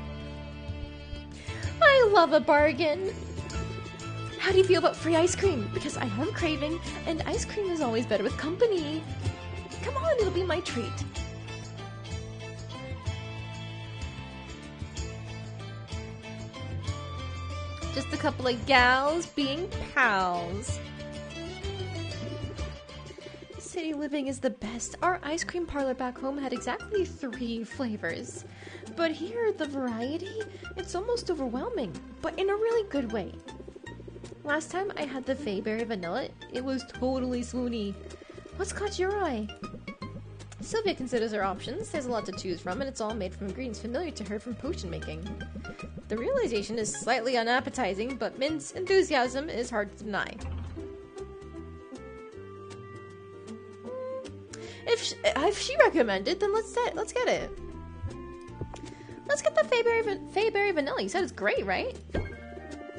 I love a bargain! How do you feel about free ice cream? Because I have a craving, and ice cream is always better with company. Come on, it'll be my treat. Just a couple of gals being pals. City living is the best. Our ice cream parlor back home had exactly 3 flavors. But here, the variety, it's almost overwhelming, but in a really good way. Last time I had the Fayberry Vanilla, it was totally swoony. What's caught your eye? Sylvia considers her options. There's a lot to choose from, and it's all made from ingredients familiar to her from potion making. The realization is slightly unappetizing, but Mint's enthusiasm is hard to deny. If she recommended, then let's get it. Let's get the Fayberry Vanilla. You said it's great, right?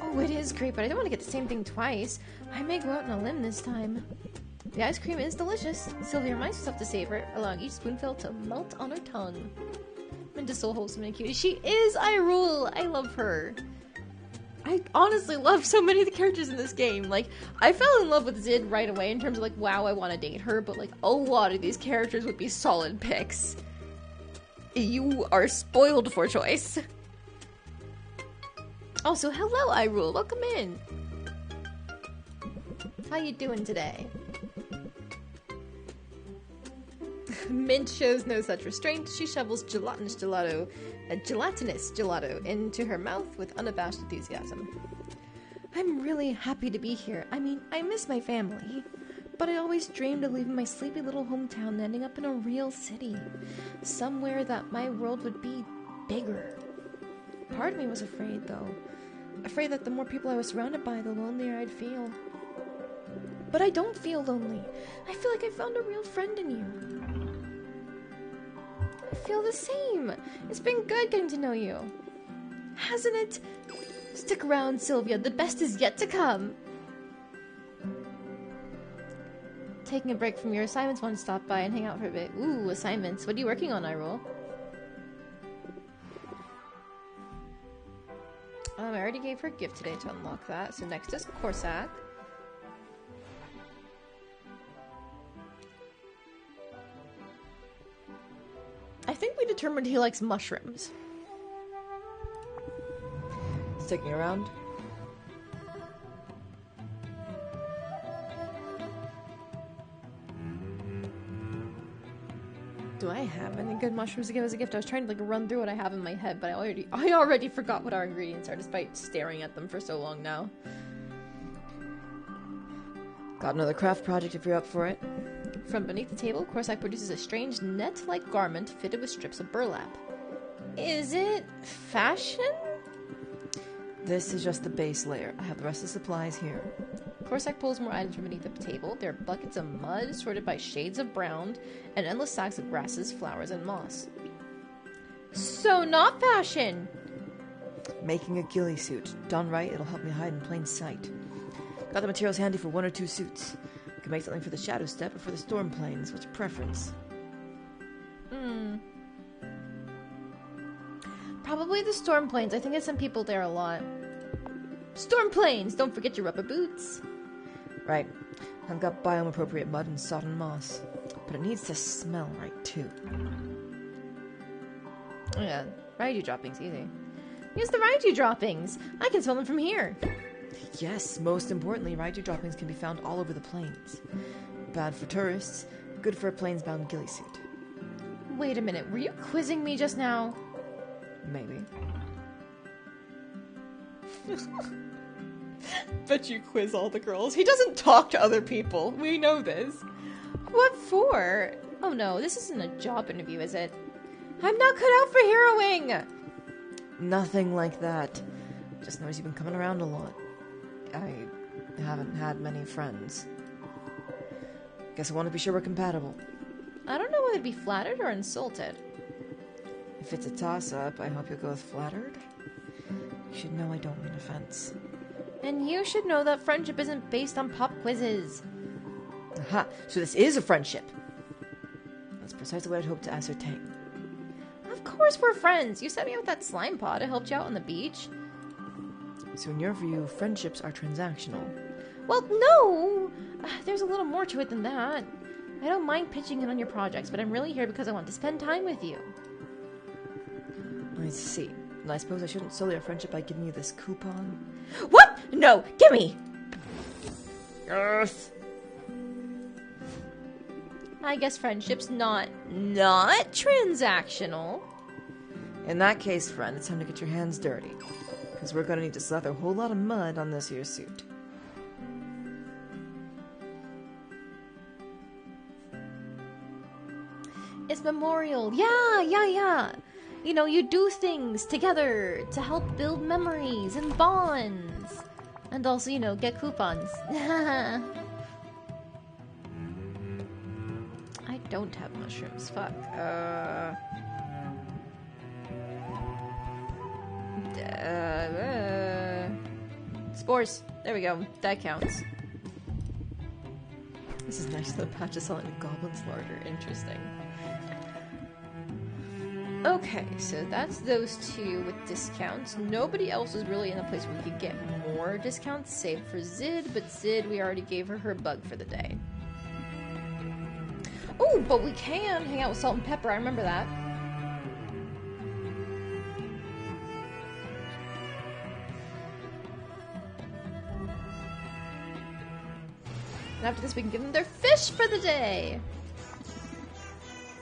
Oh, it is great, but I don't want to get the same thing twice. I may go out on a limb this time. The ice cream is delicious. Sylvia reminds herself to savor it, allowing each spoonful to melt on her tongue. Mint is so wholesome and cute. She is! I rule! I love her. I honestly love so many of the characters in this game. Like, I fell in love with Zid right away in terms of like, wow, I want to date her, but like, a lot of these characters would be solid picks. You are spoiled for choice. Also, hello, Irule. Welcome in. How you doing today? Mint shows no such restraint. She shovels gelatinous gelato into her mouth with unabashed enthusiasm. I'm really happy to be here. I mean, I miss my family. But I always dreamed of leaving my sleepy little hometown and ending up in a real city. Somewhere that my world would be bigger. Part of me was afraid, though. Afraid that the more people I was surrounded by, the lonelier I'd feel. But I don't feel lonely. I feel like I found a real friend in you. I feel the same. It's been good getting to know you. Hasn't it? Stick around, Sylvia. The best is yet to come. Taking a break from your assignments, want to stop by and hang out for a bit. Ooh, assignments. What are you working on, Irule? I already gave her a gift today to unlock that. So next is Corsac. I think we determined he likes mushrooms. Sticking around? Do I have any good mushrooms to give as a gift? I was trying to like run through what I have in my head, but I already forgot what our ingredients are despite staring at them for so long now. Got another craft project if you're up for it. From beneath the table, Corsac produces a strange net-like garment fitted with strips of burlap. Is it fashion? This is just the base layer. I have the rest of the supplies here. Corsac pulls more items from beneath the table. There are buckets of mud sorted by shades of brown and endless sacks of grasses, flowers, and moss. So not fashion! Making a ghillie suit. Done right, it'll help me hide in plain sight. Got the materials handy for 1 or 2 suits. Could make something for the Shadow Step or for the Storm Plains. What's your preference? Probably the Storm Plains. I think I sent people there a lot. Storm Plains! Don't forget your rubber boots. Right. I've got biome-appropriate mud and sodden moss. But it needs to smell right, too. Oh yeah, variety dropping's easy. Use the Raiju droppings. I can smell them from here. Yes, most importantly, Raiju droppings can be found all over the plains. Bad for tourists, good for a plains-bound ghillie suit. Wait a minute, were you quizzing me just now? Maybe. Bet you quiz all the girls. He doesn't talk to other people. We know this. What for? Oh no, this isn't a job interview, is it? I'm not cut out for heroing! Nothing like that. Just noticed you've been coming around a lot. I haven't had many friends. Guess I want to be sure we're compatible. I don't know whether to be flattered or insulted. If it's a toss-up, I hope you'll go with flattered. You should know I don't mean offense. And you should know that friendship isn't based on pop quizzes. Aha, so this is a friendship. That's precisely what I'd hoped to ascertain. Of course we're friends. You set me up with that slime pod. I helped you out on the beach. So in your view, friendships are transactional. Well, no! There's a little more to it than that. I don't mind pitching in on your projects, but I'm really here because I want to spend time with you. I see. And I suppose I shouldn't sully our friendship by giving you this coupon? What? No, gimme! Yes! I guess friendship's not transactional. In that case, friend, it's time to get your hands dirty. Because we're gonna need to slather a whole lot of mud on this here suit. It's memorial. Yeah. You know, you do things together to help build memories and bonds. And also, you know, get coupons. I don't have mushrooms. Fuck. Spores. There we go. That counts. This is nice. The patch is selling the goblin's larder. Interesting. Okay, so that's those two with discounts. Nobody else is really in a place where we could get more discounts, save for Zid, but Zid, we already gave her bug for the day. Oh, but we can hang out with Salt and Pepper, I remember that. And after this, we can give them their fish for the day.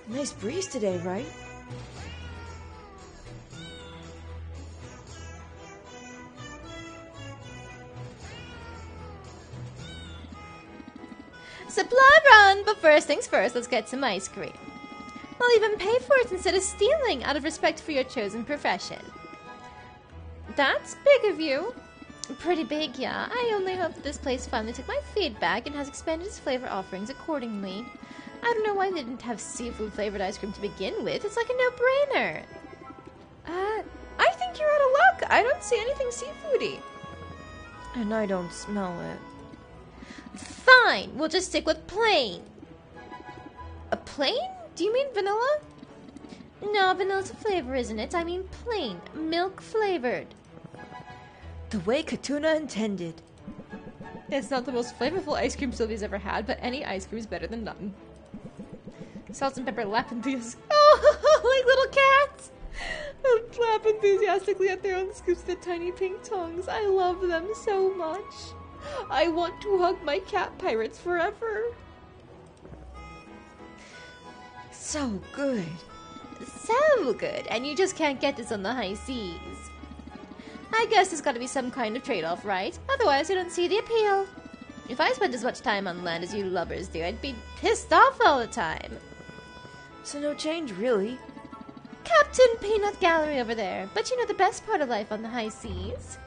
Nice breeze today, right? Supply run, but first things first, let's get some ice cream. I'll even pay for it instead of stealing out of respect for your chosen profession. That's big of you. Pretty big, yeah. I only hope that this place finally took my feedback and has expanded its flavor offerings accordingly. I don't know why they didn't have seafood-flavored ice cream to begin with. It's like a no-brainer. I think you're out of luck. I don't see anything seafoody. And I don't smell it. Fine, we'll just stick with plain. A plain? Do you mean vanilla? No, vanilla's a flavor, isn't it? I mean plain, milk-flavored. The way Katuna intended. It's not the most flavorful ice cream Sylvia's ever had, but any ice cream is better than none. Salt and Pepper lap enthusiastically. Oh, like little cats! Lap enthusiastically at their own scoops with the tiny pink tongues. I love them so much. I want to hug my cat pirates forever. So good. So good. And you just can't get this on the high seas. I guess there's gotta be some kind of trade-off, right? Otherwise, I don't see the appeal. If I spent as much time on land as you lovers do, I'd be pissed off all the time. So no change, really. Captain Peanut Gallery over there. But you know the best part of life on the high seas?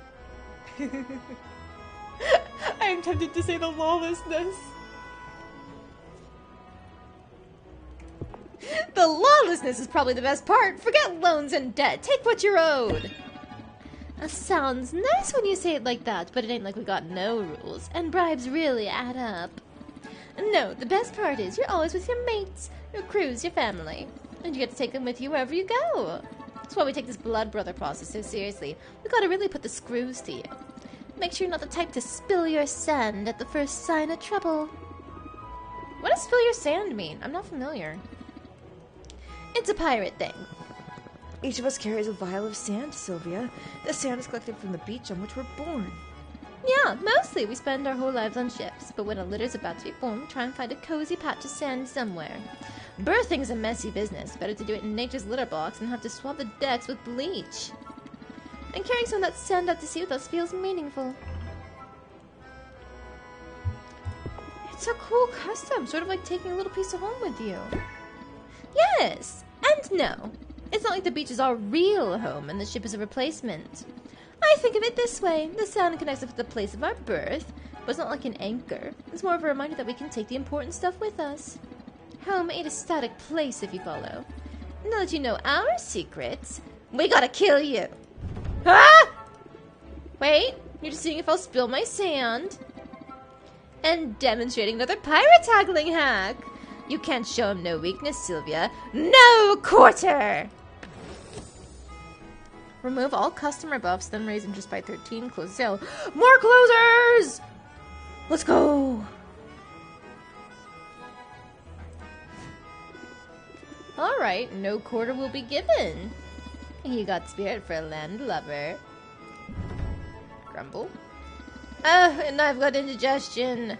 I am tempted to say the lawlessness. The lawlessness is probably the best part. Forget loans and debt. Take what you're owed. Sounds nice when you say it like that, but it ain't like we got no rules, and bribes really add up. No, the best part is you're always with your mates, your crews, your family, and you get to take them with you wherever you go. That's why we take this blood brother process so seriously. We gotta really put the screws to you. Make sure you're not the type to spill your sand at the first sign of trouble. What does spill your sand mean? I'm not familiar. It's a pirate thing. Each of us carries a vial of sand, Sylvia. The sand is collected from the beach on which we're born. Yeah, mostly we spend our whole lives on ships, but when a litter's about to be born, we try and find a cozy patch of sand somewhere. Birthing's a messy business. Better to do it in nature's litter box and have to swab the decks with bleach. And carrying some of that sand out to sea with us feels meaningful. It's a cool custom, sort of like taking a little piece of home with you. Yes, and no. It's not like the beach is our real home and the ship is a replacement. I think of it this way. The sand connects us with the place of our birth, but it's not like an anchor. It's more of a reminder that we can take the important stuff with us. Home ain't a static place, if you follow. Now that you know our secrets, we gotta kill you. Ah! Wait, you're just seeing if I'll spill my sand. And demonstrating another pirate tackling hack. You can't show him no weakness, Sylvia. No quarter! Remove all customer buffs, then raise interest by 13. Close sale. More closers! Let's go! Alright, no quarter will be given. You got spirit for a landlubber. Grumble. And I've got indigestion.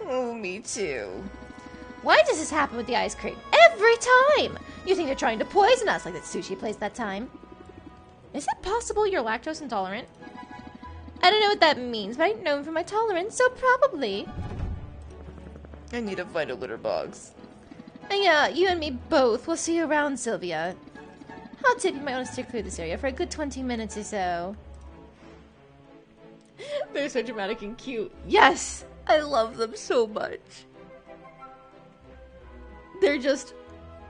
Oh, me too. Why does this happen with the ice cream? Every time! You think they're trying to poison us like that sushi place that time. Is it possible you're lactose intolerant? I don't know what that means, but I'm known for my tolerance, so probably. I need to find a litter box. Yeah, you and me both. We'll see you around, Sylvia. I'll tip you might want to steer clear of this area for a good 20 minutes or so. They're so dramatic and cute. Yes! I love them so much. They're just...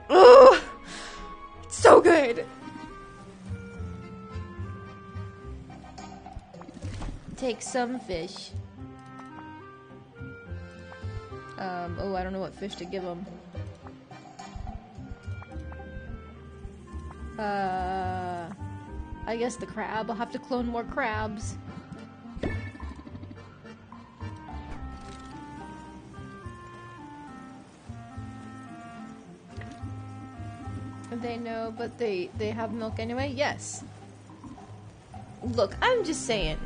oh, so good! Take some fish. Oh, I don't know what fish to give them. I guess the crab. I'll have to clone more crabs. They know, but they have milk anyway? Yes. Look, I'm just saying.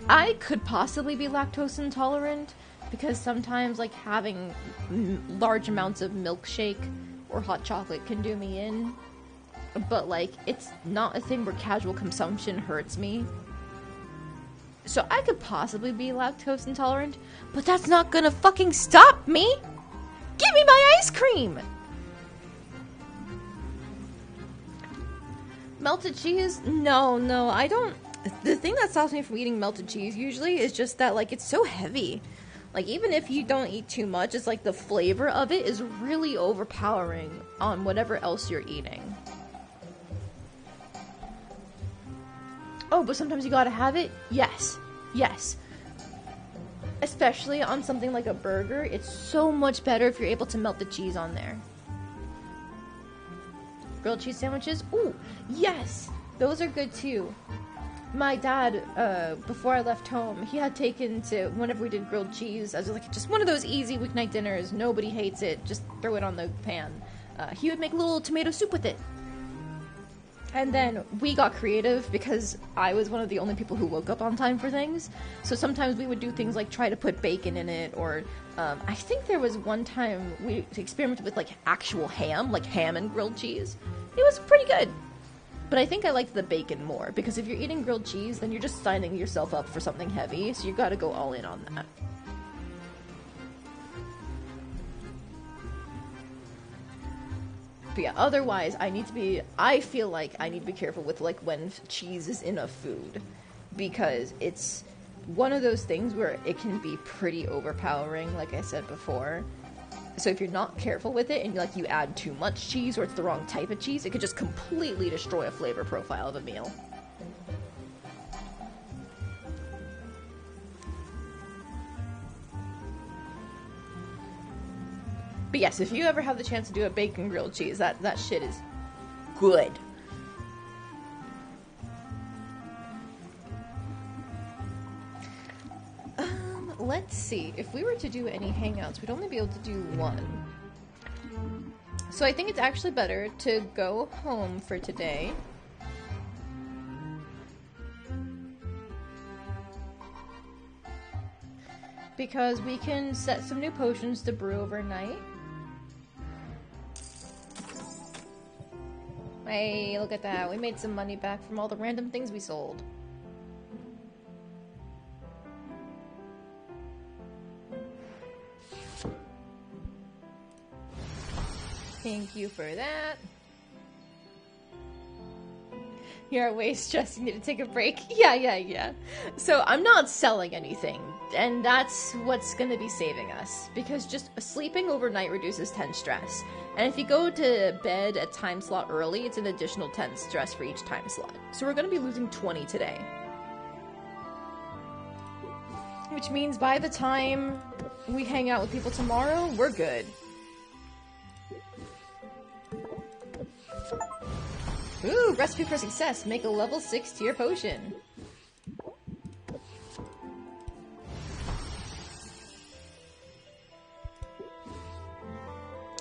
I could possibly be lactose intolerant because sometimes, like, having large amounts of milkshake or hot chocolate can do me in. But, like, it's not a thing where casual consumption hurts me. So I could possibly be lactose intolerant, but that's not gonna fucking stop me! Give me my ice cream! Melted cheese? No, I don't... The thing that stops me from eating melted cheese usually is just that, like, it's so heavy. Like, even if you don't eat too much, it's like the flavor of it is really overpowering on whatever else you're eating. Oh, but sometimes you gotta have it? Yes. Especially on something like a burger, it's so much better if you're able to melt the cheese on there. Grilled cheese sandwiches? Ooh, yes! Those are good too. My dad, before I left home, he had taken to, whenever we did grilled cheese, as like just one of those easy weeknight dinners, nobody hates it, just throw it on the pan. He would make a little tomato soup with it. And then we got creative because I was one of the only people who woke up on time for things. So sometimes we would do things like try to put bacon in it, or I think there was one time we experimented with like actual ham, like ham and grilled cheese. It was pretty good. But I think I liked the bacon more, because if you're eating grilled cheese, then you're just signing yourself up for something heavy, so you gotta go all in on that. But yeah, otherwise, I feel like I need to be careful with, like, when cheese is in a food. Because it's one of those things where it can be pretty overpowering, like I said before. So if you're not careful with it, and, like, you add too much cheese, or it's the wrong type of cheese, it could just completely destroy a flavor profile of a meal. But yes, if you ever have the chance to do a bacon grilled cheese, that shit is good. Let's see. If we were to do any hangouts, we'd only be able to do one. So I think it's actually better to go home for today. because we can set some new potions to brew overnight. Hey, look at that. We made some money back from all the random things we sold. Thank you for that. You're way stressed. You need to take a break. Yeah. So I'm not selling anything, and that's what's going to be saving us. Because just sleeping overnight reduces 10 stress. And if you go to bed a time slot early, it's an additional 10 stress for each time slot. So we're going to be losing 20 today. Which means by the time we hang out with people tomorrow, we're good. Ooh, recipe for success. Make a level 6 tier potion.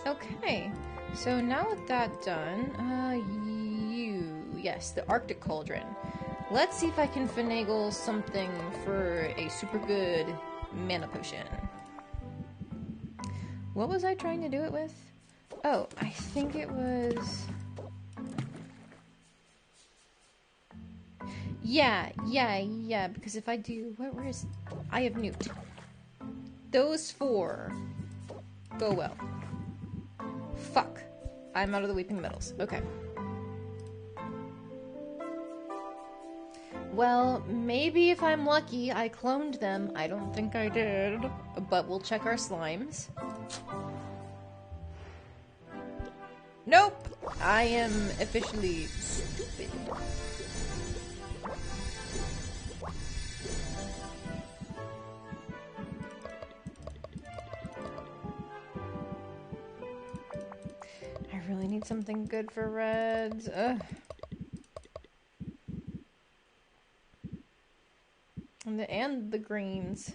Okay, so now with that done, yes, the Arctic Cauldron. Let's see if I can finagle something for a super good mana potion. What was I trying to do it with? Oh, I think it was... Yeah, because if I do... Where is... I have newt. Those 4 go well. Fuck. I'm out of the Weeping Metals. Okay. Well, maybe if I'm lucky, I cloned them. I don't think I did. But we'll check our slimes. Nope! I am officially stupid. I really need something good for reds. Ugh. And the greens.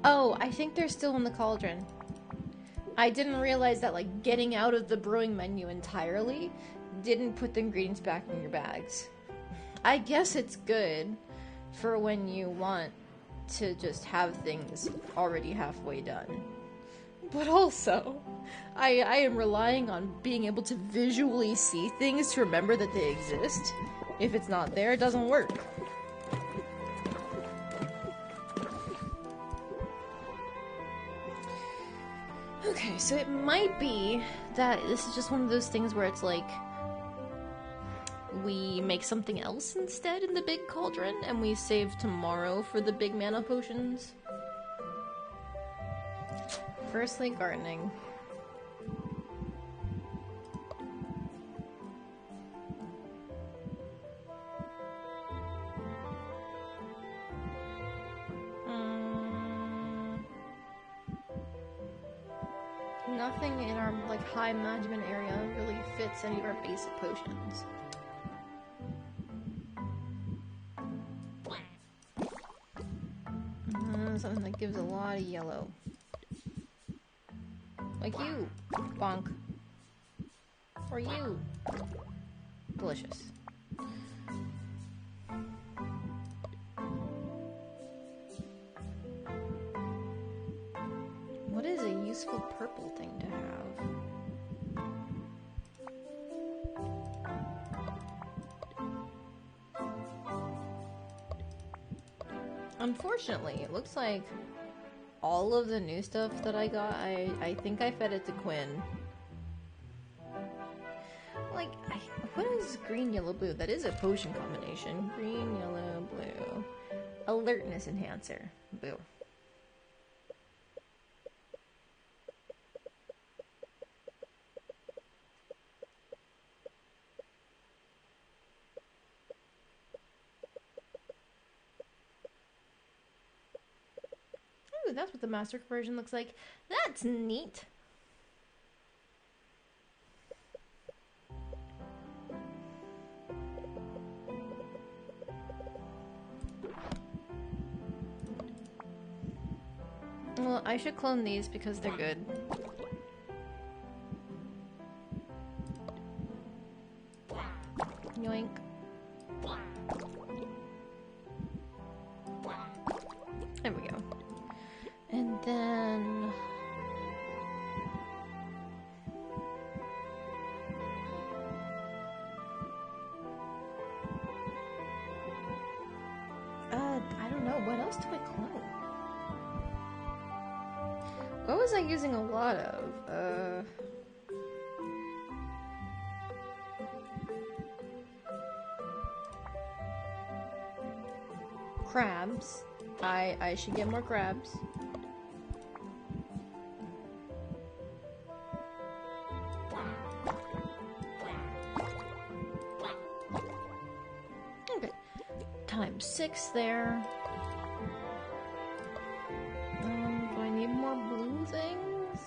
Oh, I think they're still in the cauldron. I didn't realize that, like, getting out of the brewing menu entirely didn't put the ingredients back in your bags. I guess it's good for when you want to just have things already halfway done. But also, I am relying on being able to visually see things to remember that they exist. If it's not there, it doesn't work. Okay, so it might be that this is just one of those things where it's like we make something else instead in the big cauldron and we save tomorrow for the big mana potions. Firstly, gardening. Nothing in our, like, high management area really fits any of our basic potions. Something that gives a lot of yellow. Like you. Bonk. Or you. Delicious. What is a useful purple thing to have? Unfortunately, it looks like all of the new stuff that I got, I think I fed it to Quinn. Like, what is green, yellow, blue? That is a potion combination. Green, yellow, blue. Alertness enhancer. Boo. Ooh, that's what the master conversion looks like. That's neat. Well, I should clone these because they're good. Yoink. There we go. And then... I don't know. What else do I clone? What was I using a lot of? Crabs. I should get more crabs. Okay. Times 6 there. Do I need more blue things?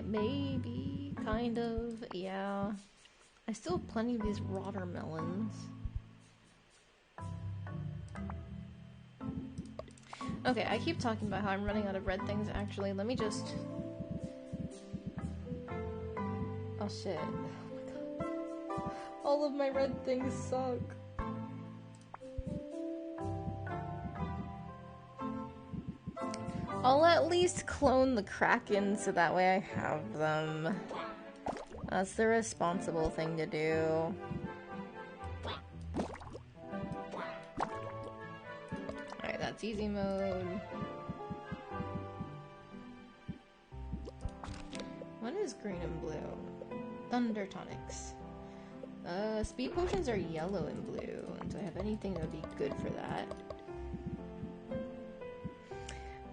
Maybe. Kind of. Yeah. I still have plenty of these watermelons. Okay, I keep talking about how I'm running out of red things. Actually, let me just... Oh shit. Oh my god. All of my red things suck. I'll at least clone the Kraken so that way I have them. That's the responsible thing to do. Alright, that's easy mode. What is green and blue? Thunder tonics. Speed potions are yellow and blue. And do I have anything that would be good for that?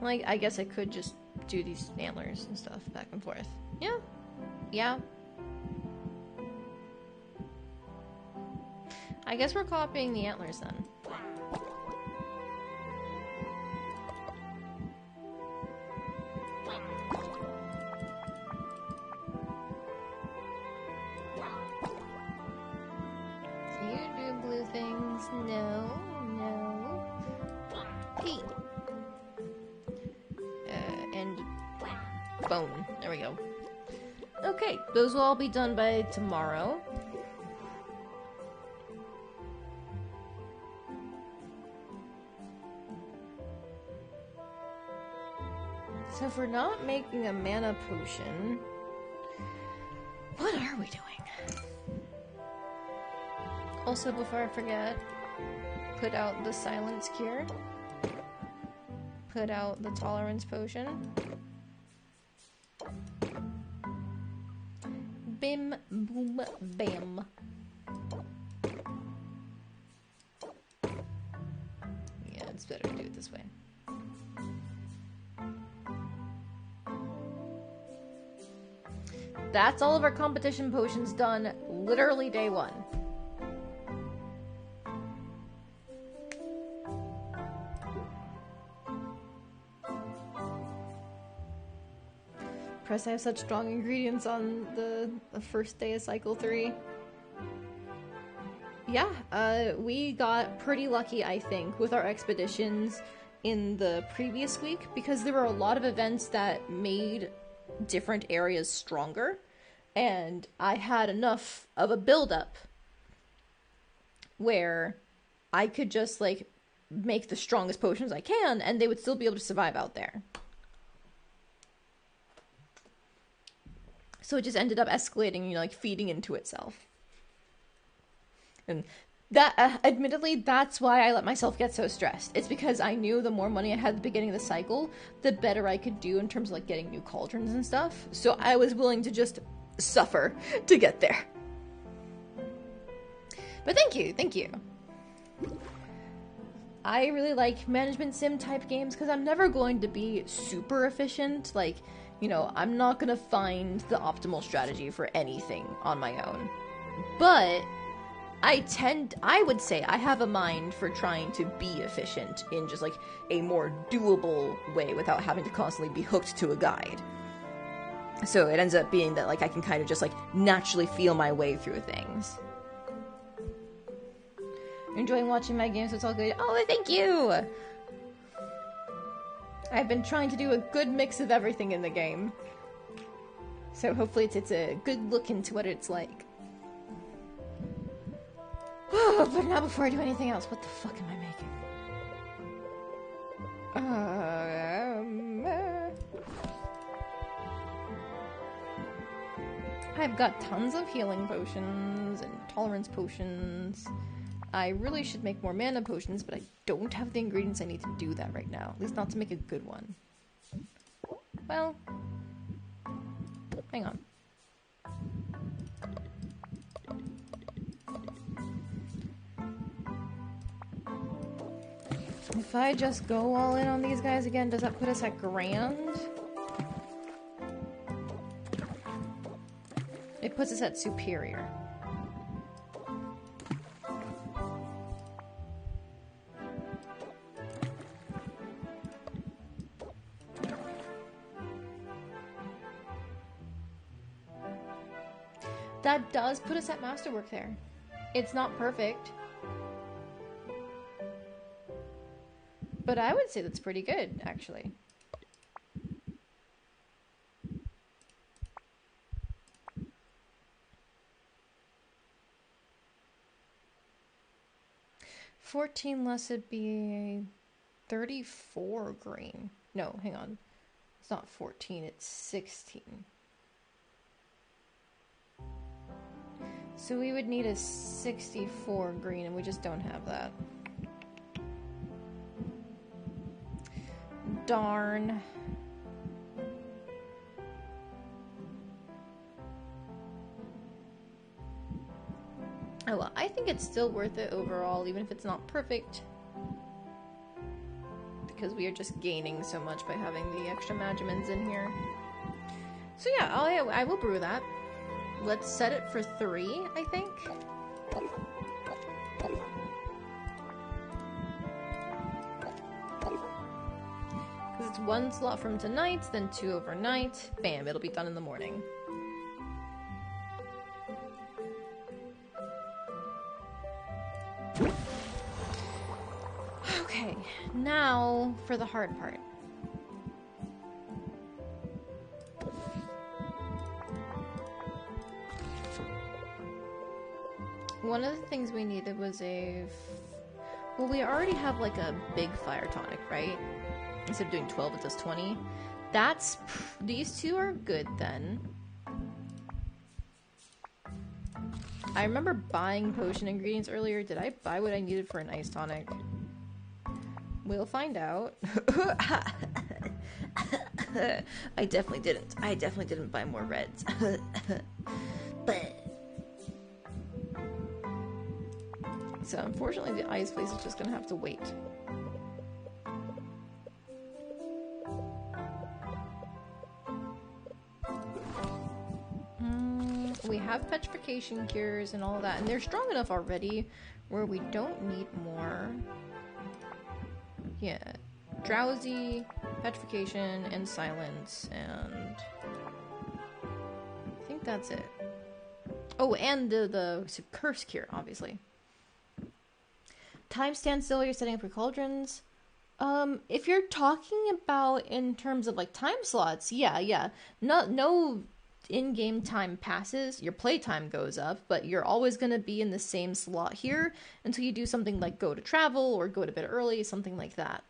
Like, I guess I could just do these antlers and stuff back and forth. Yeah. Yeah. I guess we're copying the antlers then. You do blue things. No, no. Pete. And bone. There we go. Okay, those will all be done by tomorrow. So if we're not making a mana potion, what are we doing? Also, before I forget, put out the silence cure. Put out the tolerance potion. Bim, boom, bam. Yeah, it's better to do it this way. That's all of our competition potions done, literally day one. Press, I have such strong ingredients on the first day of cycle 3. Yeah, we got pretty lucky, I think, with our expeditions in the previous week, because there were a lot of events that made different areas stronger, and I had enough of a build-up where I could just, like, make the strongest potions I can, and they would still be able to survive out there. So it just ended up escalating, you know, like, feeding into itself. And that, admittedly, that's why I let myself get so stressed. It's because I knew the more money I had at the beginning of the cycle, the better I could do in terms of, like, getting new cauldrons and stuff. So I was willing to just suffer to get there. But thank you, thank you. I really like management sim type games because I'm never going to be super efficient. Like, you know, I'm not gonna find the optimal strategy for anything on my own. But I would say I have a mind for trying to be efficient in just, like, a more doable way without having to constantly be hooked to a guide. So it ends up being that, like, I can kind of just, like, naturally feel my way through things. Enjoying watching my games, so it's all good. Oh, thank you! I've been trying to do a good mix of everything in the game. So hopefully it's a good look into what it's like. But now before I do anything else, what the fuck am I making? I've got tons of healing potions and tolerance potions. I really should make more mana potions, but I don't have the ingredients I need to do that right now. At least not to make a good one. Well, hang on. If I just go all in on these guys again, does that put us at grand? It puts us at superior. That does put us at masterwork there. It's not perfect. But I would say that's pretty good, actually. $14 less would be 34 green. No, hang on. It's not 14, it's 16. So we would need a 64 green, and we just don't have that. Darn. Oh well, I think it's still worth it overall, even if it's not perfect. Because we are just gaining so much by having the extra Magimins in here. So yeah, I will brew that. Let's set it for 3, I think. Because it's 1 slot from tonight, then 2 overnight. Bam, it'll be done in the morning. Okay, now for the hard part. One of the things we needed was well, we already have like a big fire tonic, right? Instead of doing 12, it does 20. These two are good then. I remember buying potion ingredients earlier. Did I buy what I needed for an ice tonic? We'll find out. I definitely didn't. I definitely didn't buy more reds. But so unfortunately the ice place is just gonna have to wait. We have petrification cures and all of that, and they're strong enough already where we don't need more. Yeah, drowsy, petrification, and silence, and I think that's it. Oh, and the curse cure, obviously. Time stands still while you're setting up your cauldrons. If you're talking about in terms of like time slots, yeah. No in-game time passes. Your playtime goes up, but you're always going to be in the same slot here until you do something like go to travel or go to bed early, something like that.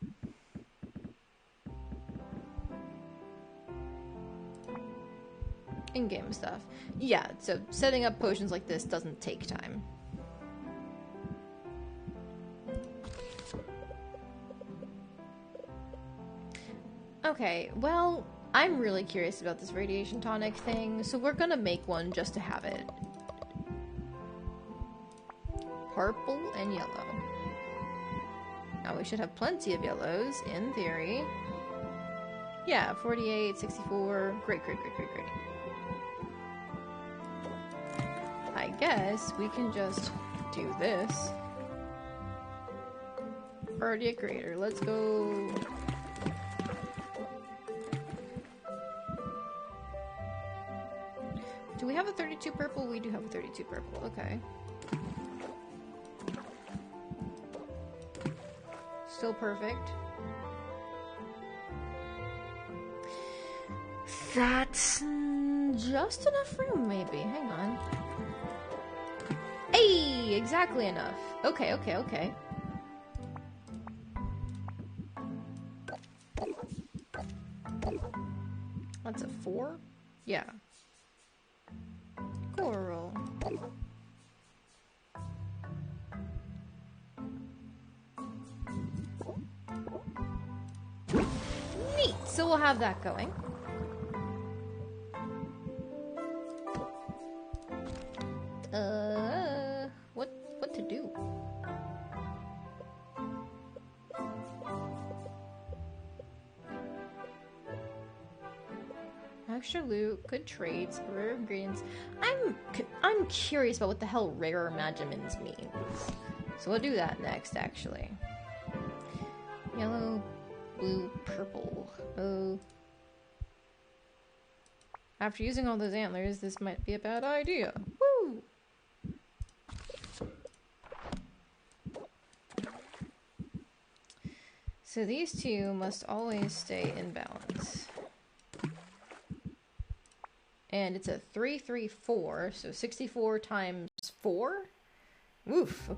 In-game stuff. Yeah, so setting up potions like this doesn't take time. Okay, well, I'm really curious about this radiation tonic thing, so we're gonna make one just to have it. Purple and yellow. Now we should have plenty of yellows, in theory. Yeah, 48, 64, great. I guess we can just do this. Already a creator, let's go. Do we have a 32 purple? We do have a 32 purple, okay. Still perfect. That's just enough room, maybe. Hang on. Hey, exactly enough. Okay, okay, okay. That's a 4? Yeah. Coral. Neat! So we'll have that going. What to do? Extra loot, good trades, rare ingredients. I'm curious about what the hell rare imagines means. So we'll do that next, actually. Yellow, blue, purple. Oh. After using all those antlers, this might be a bad idea. Woo! So these two must always stay in balance. And it's a 3, 3, 4, so 64 times 4? Oof,